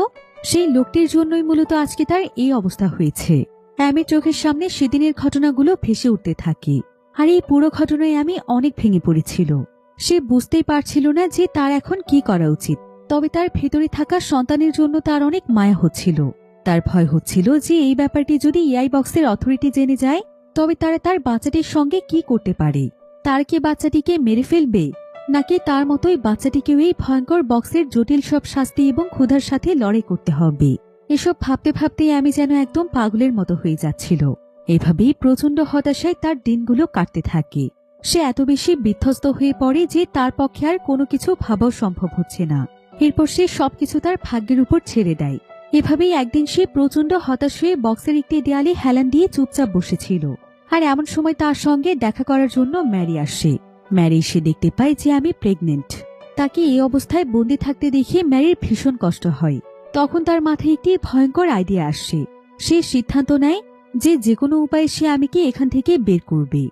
সেই লোকটির জন্যই মূলত আজকে তার এই অবস্থা হয়েছে। অ্যামির চোখের সামনে সেদিনের ঘটনাগুলো ভেসে উঠতে থাকে। আর এই পুরো ঘটনায় আমি অনেক ভেঙে পড়েছিল। সে বুঝতেই পারছিল না যে তার এখন কি করা উচিত। তবে তার ভেতরে থাকা সন্তানের জন্য তার অনেক মায়া হচ্ছিল। তার ভয় হচ্ছিল যে এই ব্যাপারটি যদি এআই বক্সের অথরিটি জেনে যায়, তবে তারা তার বাচ্চাটির সঙ্গে কি করতে পারে। তার কি বাচ্চাটিকে মেরে ফেলবে, নাকি তার মতোই বাচ্চাটিকেও এই ভয়ঙ্কর বক্সের জটিল সব শাস্তি এবং ক্ষুধার সাথে লড়াই করতে হবে। এসব ভাবতে ভাবতেই আমি যেন একদম পাগলের মতো হয়ে যাচ্ছিল। এভাবেই প্রচন্ড হতাশায় তার দিনগুলো কাটতে থাকে। সে এত বেশি বিধ্বস্ত হয়ে পড়ে যে তার পক্ষে আর কোনো কিছু ভাবাও সম্ভব হচ্ছে না। এরপর সে সবকিছু তার ভাগ্যের উপর ছেড়ে দেয়। এভাবেই একদিন সে প্রচন্ড হতাশ হয়ে বক্সের একটি দেয়ালে হেলান দিয়ে চুপচাপ বসেছিল। আর এমন সময় তার সঙ্গে দেখা করার জন্য ম্যারি আসে। ম্যারি সে দেখতে পায় যে আমি প্রেগনেন্ট। তাকে এই অবস্থায় বন্দি থাকতে দেখে ম্যারির ভীষণ কষ্ট হয়। তখন তার মাথায় একটি ভয়ঙ্কর আইডিয়া আসে। সে সিদ্ধান্ত নেয় যে যে কোনো উপায়ে সে আমিকে এখান থেকে বের করবে।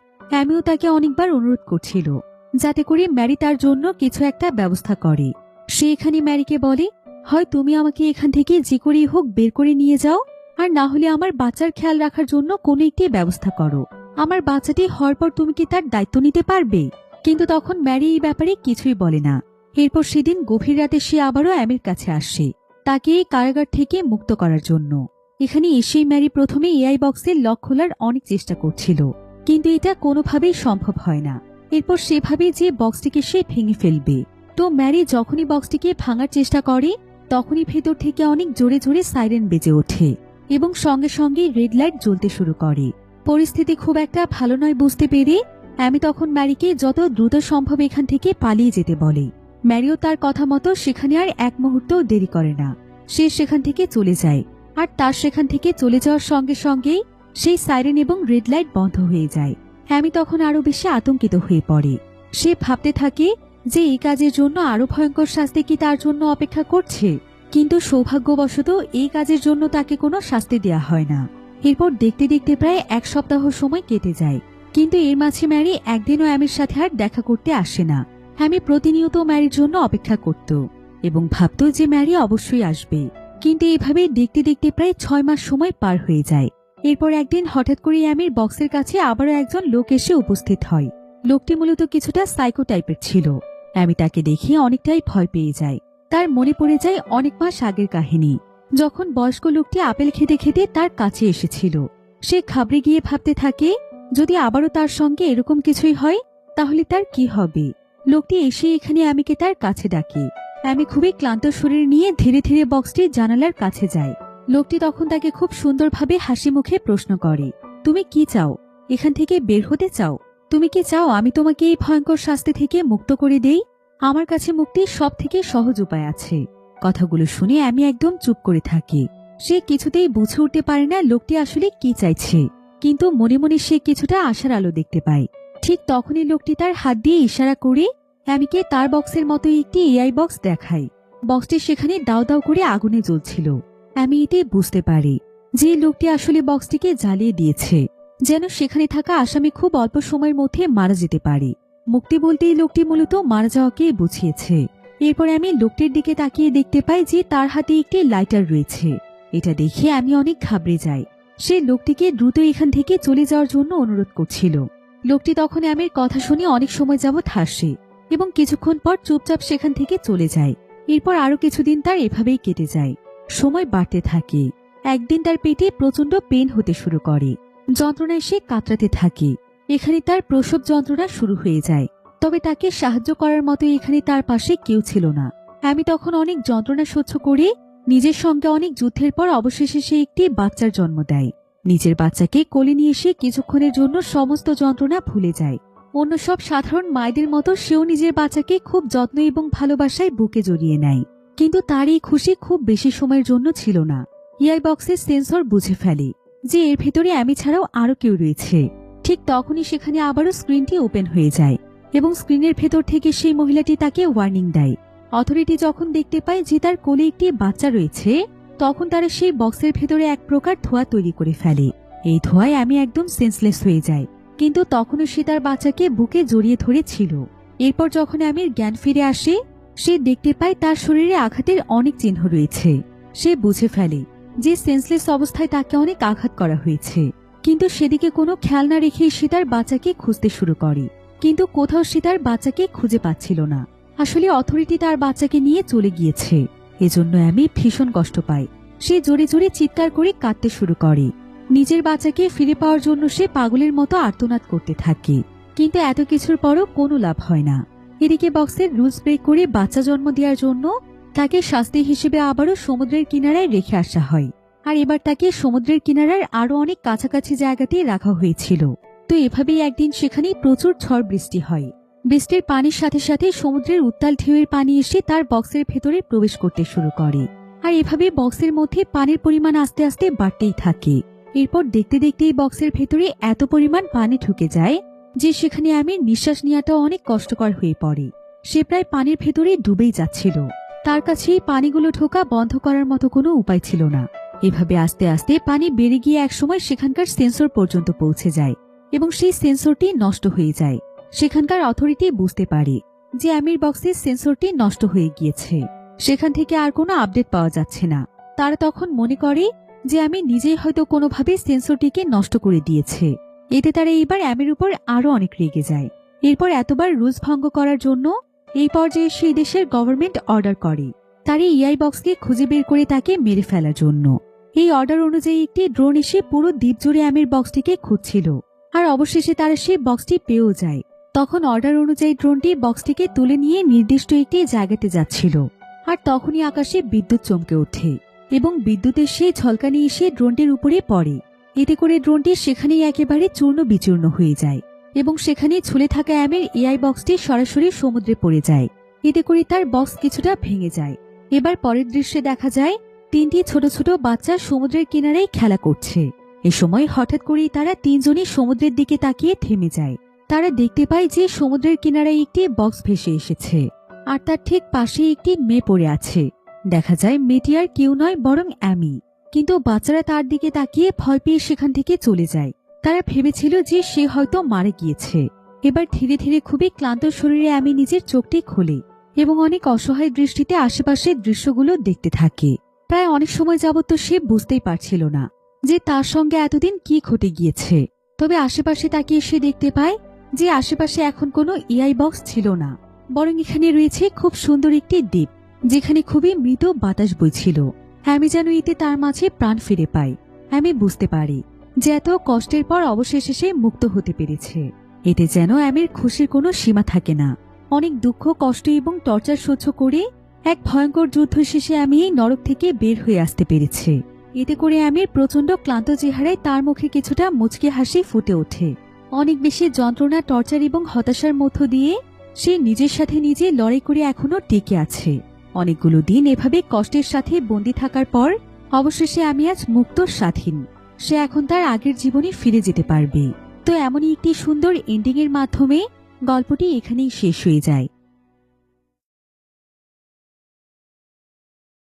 আমিও তাকে অনেকবার অনুরোধ করছিল যাতে করে ম্যারি তার জন্য কিছু একটা ব্যবস্থা করে। সে এখানে ম্যারিকে বলে, হয় তুমি আমাকে এখান থেকে যে করেই হোক বের করে নিয়ে যাও, আর না হলে আমার বাচ্চার খেয়াল রাখার জন্য কোনো একটি ব্যবস্থা করো। আমার বাচ্চাটি হওয়ার পর তুমি কি তার দায়িত্ব নিতে পারবে? কিন্তু তখন ম্যারি এই ব্যাপারে কিছুই বলে না। এরপর সেদিন গভীর রাতে সে আবারও অ্যামির কাছে আসে, তাকে এই কারাগার থেকে মুক্ত করার জন্য। এখানে এসেই ম্যারি প্রথমে এআই বক্সের লক খোলার অনেক চেষ্টা করছিল, কিন্তু এটা কোনোভাবেই সম্ভব হয় না। এরপর সেভাবে যে বক্সটিকে সে ভেঙে ফেলবে। তো ম্যারি যখনই বক্সটিকে ভাঙার চেষ্টা করে, তখনই ভেতর থেকে অনেক জোরে জোরে সাইরেন বেজে ওঠে এবং সঙ্গে সঙ্গে রেড লাইট জ্বলতে শুরু করে। পরিস্থিতি খুব একটা ভালো নয় বুঝতে পেরে অ্যামি তখন ম্যারিকে যত দ্রুত সম্ভব এখান থেকে পালিয়ে যেতে বলে। ম্যারিও তার কথা মতো সেখানে আর এক মুহূর্তও দেরি করে না। সে সেখান থেকে চলে যায়। আর তার সেখান থেকে চলে যাওয়ার সঙ্গে সঙ্গেই সেই সাইরেন এবং রেড লাইট বন্ধ হয়ে যায়। অ্যামি তখন আরো বেশি আতঙ্কিত হয়ে পড়ে। সে ভাবতে থাকে যে এই কাজের জন্য আরো ভয়ঙ্কর শাস্তি কি তার জন্য অপেক্ষা করছে। কিন্তু সৌভাগ্যবশত এই কাজের জন্য তাকে কোনো শাস্তি দেয়া হয় না। এরপর দেখতে দেখতে প্রায় এক সপ্তাহ সময় কেটে যায়। কিন্তু এর মাঝে ম্যারি একদিনও অ্যামির সাথে আর দেখা করতে আসে না। অ্যামি প্রতিনিয়ত ম্যারির জন্য অপেক্ষা করত এবং ভাবত যে ম্যারি অবশ্যই আসবে। কিন্তু এইভাবে দেখতে দেখতে প্রায় 6 মাস সময় পার হয়ে যায়। এরপর একদিন হঠাৎ করে অ্যামির বক্সের কাছে আবারও একজন লোক এসে উপস্থিত হয়। লোকটি মূলত কিছুটা সাইকো টাইপের ছিল। অ্যামি তাকে দেখে অনেকটাই ভয় পেয়ে যায়। তার মনে পড়ে যায় অনেক মাস আগের কাহিনী, যখন বয়স্ক লোকটি আপেল খেতে খেতে তার কাছে এসেছিল। সে ঘাবড়ে গিয়ে ভাবতে থাকে যদি আবারও তার সঙ্গে এরকম কিছুই হয় তাহলে তার কি হবে। লোকটি এসে এখানে অ্যামিকে তার কাছে ডাকে। অ্যামি খুবই ক্লান্ত শরীর নিয়ে ধীরে ধীরে বক্সটির জানালার কাছে যায়। লোকটি তখন তাকে খুব সুন্দরভাবে হাসি মুখে প্রশ্ন করে, তুমি কি চাও? এখান থেকে বের হতে চাও? তুমি কি চাও আমি তোমাকে এই ভয়ঙ্কর শাস্তি থেকে মুক্ত করে দেই? আমার কাছে মুক্তির সব থেকে সহজ উপায় আছে। কথাগুলো শুনে আমি একদম চুপ করে থাকি। সে কিছুতেই বুঝে উঠতে পারে না লোকটি আসলে কি চাইছে, কিন্তু মনে মনে সে কিছুটা আশার আলো দেখতে পায়। ঠিক তখনই লোকটি তার হাত দিয়ে ইশারা করে অ্যামিকে তার বক্সের মতো একটি এআই বক্স দেখায়। বক্সটি সেখানে দাও দাও করে আগুনে জ্বলছিল। অ্যামি এতে বুঝতে পারে যে লোকটি আসলে বক্সটিকে জ্বালিয়ে দিয়েছে। যেন সেখানে থাকা আসামি খুব অল্প সময়ের মধ্যে মারা যেতে পারে। মুক্তি বলতেই লোকটি মূলত মারা যাওয়াকে বুঝিয়েছে। এরপর আমি লোকটির দিকে তাকিয়ে দেখতে পাই যে তার হাতে একটি লাইটার রয়েছে। এটা দেখে আমি অনেক ঘাবড়ে যাই। সে লোকটিকে দ্রুত এখান থেকে চলে যাওয়ার জন্য অনুরোধ করছিল। লোকটি তখন আমির কথা শুনে অনেক সময় যাবৎ হাসে এবং কিছুক্ষণ পর চুপচাপ সেখান থেকে চলে যায়। এরপর আরো কিছুদিন তার এভাবেই কেটে যায়। সময় বাড়তে থাকে। একদিন তার পেটে প্রচন্ড পেন হতে শুরু করে। যন্ত্রণায় সে কাতরাতে থাকে। এখানে তার প্রসব যন্ত্রণা শুরু হয়ে যায়। তবে তাকে সাহায্য করার মতো এখানে তার পাশে কেউ ছিল না। আমি তখন অনেক যন্ত্রণা সহ্য করে নিজের সঙ্গে অনেক যুদ্ধের পর অবশেষে সে একটি বাচ্চার জন্ম দেয়। নিজের বাচ্চাকে কোলে নিয়ে এসে কিছুক্ষণের জন্য সমস্ত যন্ত্রণা ভুলে যায়। অন্য সব সাধারণ মায়েদের মতো সেও নিজের বাচ্চাকে খুব যত্ন এবং ভালোবাসায় বুকে জড়িয়ে নেয়। কিন্তু তার এই খুশি খুব বেশি সময়ের জন্য ছিল না। ইয়াই বক্সের সেন্সর বুঝে ফেলে যে এর ভেতরে আমি ছাড়াও আরো কেউ রয়েছে। ঠিক তখনই সেখানে আবারও স্ক্রিনটি ওপেন হয়ে যায় এবং স্ক্রিনের ভেতর থেকে সেই মহিলাটি তাকে ওয়ার্নিং দেয়। অথরিটি যখন দেখতে পায় যে তার কোলে একটি বাচ্চা রয়েছে, তখন তারা সেই বক্সের ভেতরে এক প্রকার ধোঁয়া তৈরি করে ফেলে। এই ধোঁয়ায় আমি একদম সেন্সলেস হয়ে যাই, কিন্তু তখনও সে তার বাচ্চাকে বুকে জড়িয়ে ধরেছিল। এরপর যখন আমির জ্ঞান ফিরে আসে, সে দেখতে পায় তার শরীরে আঘাতের অনেক চিহ্ন রয়েছে। সে বুঝে ফেলে যে সেন্সলেস অবস্থায় তাকে অনেক আঘাত করা হয়েছে। কিন্তু সেদিকে কোনো খেয়াল না রেখে সে তার বাচ্চাকে খুঁজতে শুরু করে, কিন্তু কোথাও সে তার বাচ্চাকে খুঁজে পাচ্ছিল না। আসলে অথরিটি তার বাচ্চাকে নিয়ে চলে গিয়েছে। এজন্য আমি ভীষণ কষ্ট পাই। সে জোরে জোরে চিৎকার করে কাঁদতে শুরু করে। নিজের বাচ্চাকে ফিরে পাওয়ার জন্য সে পাগলের মতো আর্তনাদ করতে থাকে, কিন্তু এত কিছুর পরও কোনো লাভ হয় না। এদিকে বক্সের রুলস ব্রেক করে বাচ্চা জন্ম দেওয়ার জন্য তাকে শাস্তি হিসেবে আবারও সমুদ্রের কিনারায় রেখে আসা হয়। আর এবার তাকে সমুদ্রের কিনারার আরো অনেক কাছাকাছি জায়গাতেই রাখা হয়েছিল। তো এভাবেই একদিন সেখানে প্রচুর ঝড় বৃষ্টি হয়। বৃষ্টির পানির সাথে সাথে সমুদ্রের উত্তাল ঢেউয়ের পানি এসে তার বক্সের ভেতরে প্রবেশ করতে শুরু করে। আর এভাবে বক্সের মধ্যে পানির পরিমাণ আস্তে আস্তে বাড়তেই থাকে। এরপর দেখতে দেখতে এই বক্সের ভেতরে এত পরিমাণ পানি ঢুকে যায় যে সেখানে আমি নিঃশ্বাস নেওয়াটাও অনেক কষ্টকর হয়ে পড়ে। সে প্রায় পানির ভেতরে ডুবেই যাচ্ছিল। তার কাছে এই পানিগুলো ঢোকা বন্ধ করার মতো কোনো উপায় ছিল না। এভাবে আস্তে আস্তে পানি বেড়ে গিয়ে একসময় সেখানকার সেন্সর পর্যন্ত পৌঁছে যায় এবং সেই সেন্সরটি নষ্ট হয়ে যায়। সেখানকার অথরিটি বুঝতে পারে যে আমির বক্সের সেন্সরটি নষ্ট হয়ে গিয়েছে। সেখান থেকে আর কোনো আপডেট পাওয়া যাচ্ছে না। তারা তখন মনে করে যে আমি নিজেই হয়তো কোনোভাবে সেন্সরটিকে নষ্ট করে দিয়েছে। এতে তারা এইবার আমির উপর আরো অনেক রেগে যায়। এরপর এতবার রুলস ভঙ্গ করার জন্য এই পর্যায়ে সেই দেশের গভর্নমেন্ট অর্ডার করে তার এই এআই বক্সকে খুঁজে বের করে তাকে মেরে ফেলার জন্য। এই অর্ডার অনুযায়ী একটি ড্রোন এসে পুরো দ্বীপ জুড়ে আমির বক্সটিকে খুঁজছিল। আর অবশেষে তারা সেই বক্সটি পেয়েও যায়। তখন অর্ডার অনুযায়ী ড্রোনটি বক্সটিকে তুলে নিয়ে নির্দিষ্ট একটি জায়গাতে যাচ্ছিল। আর তখনই আকাশে বিদ্যুৎ চমকে ওঠে এবং বিদ্যুতের সেই ঝলকানি এসে ড্রোনটির উপরে পড়ে। এতে করে ড্রোনটি সেখানেই একেবারে চূর্ণ বিচূর্ণ হয়ে যায় এবং সেখানে ঝুলে থাকা আমির এআই বক্সটি সরাসরি সমুদ্রে পড়ে যায়। এতে করে তার বক্স কিছুটা ভেঙে যায়। এবার পরের দৃশ্যে দেখা যায় তিনটি ছোট ছোট বাচ্চা সমুদ্রের কিনারেই খেলা করছে। এ সময় হঠাৎ করেই তারা তিনজনই সমুদ্রের দিকে তাকিয়ে থেমে যায়। তারা দেখতে পায় যে সমুদ্রের কিনারায় একটি বক্স ভেসে এসেছে আর তার ঠিক পাশে একটি মেয়ে পড়ে আছে। দেখা যায় মেয়েটি আর কেউ নয় বরং অ্যামি। কিন্তু বাচ্চারা তার দিকে তাকিয়ে ভয় পেয়ে সেখান থেকে চলে যায়। তারা ভেবেছিল যে সে হয়তো মারা গিয়েছে। এবার ধীরে ধীরে খুবই ক্লান্ত শরীরে অ্যামি নিজের চোখটি খোলে এবং অনেক অসহায় দৃষ্টিতে আশেপাশের দৃশ্যগুলো দেখতে থাকে। প্রায় অনেক সময় যাবত তো সে বুঝতেই পারছিল না যে তার সঙ্গে এতদিন কি ঘটে গিয়েছে। তবে আশেপাশে তাকিয়ে সে দেখতে পায় যে আশেপাশে এখন কোনো এআই বক্স ছিল না, বরং এখানে রয়েছে খুব সুন্দর একটি দ্বীপ যেখানে খুবই মৃত বাতাস বইছিল। আমি যেন এতে তার মাঝে প্রাণ ফিরে পাই। আমি বুঝতে পারি যে এত কষ্টের পর অবশেষে সে মুক্ত হতে পেরেছে। এতে যেন আমির খুশির কোনো সীমা থাকে না। অনেক দুঃখ কষ্ট এবং টর্চার সহ্য করে এক ভয়ঙ্কর যুদ্ধ শেষে আমি এই নরক থেকে বের হয়ে আসতে পেরেছে। এতে করে আমির প্রচন্ড ক্লান্ত চেহারায় তার মুখে কিছুটা মুচকি হাসি ফুটে ওঠে। অনেক বেশি যন্ত্রণা টর্চার এবং হতাশার মধ্য দিয়ে সে নিজের সাথে নিজে লড়াই করে এখনো টিকে আছে। অনেকগুলো দিন এভাবে কষ্টের সাথে বন্দী থাকার পর অবশেষে আমি আজ মুক্ত স্বাধীন। সে এখন তার আগের জীবনে ফিরে যেতে পারবে। তো এমনই একটি সুন্দর এন্ডিং এর মাধ্যমে গল্পটি এখানেই শেষ হয়ে যায়।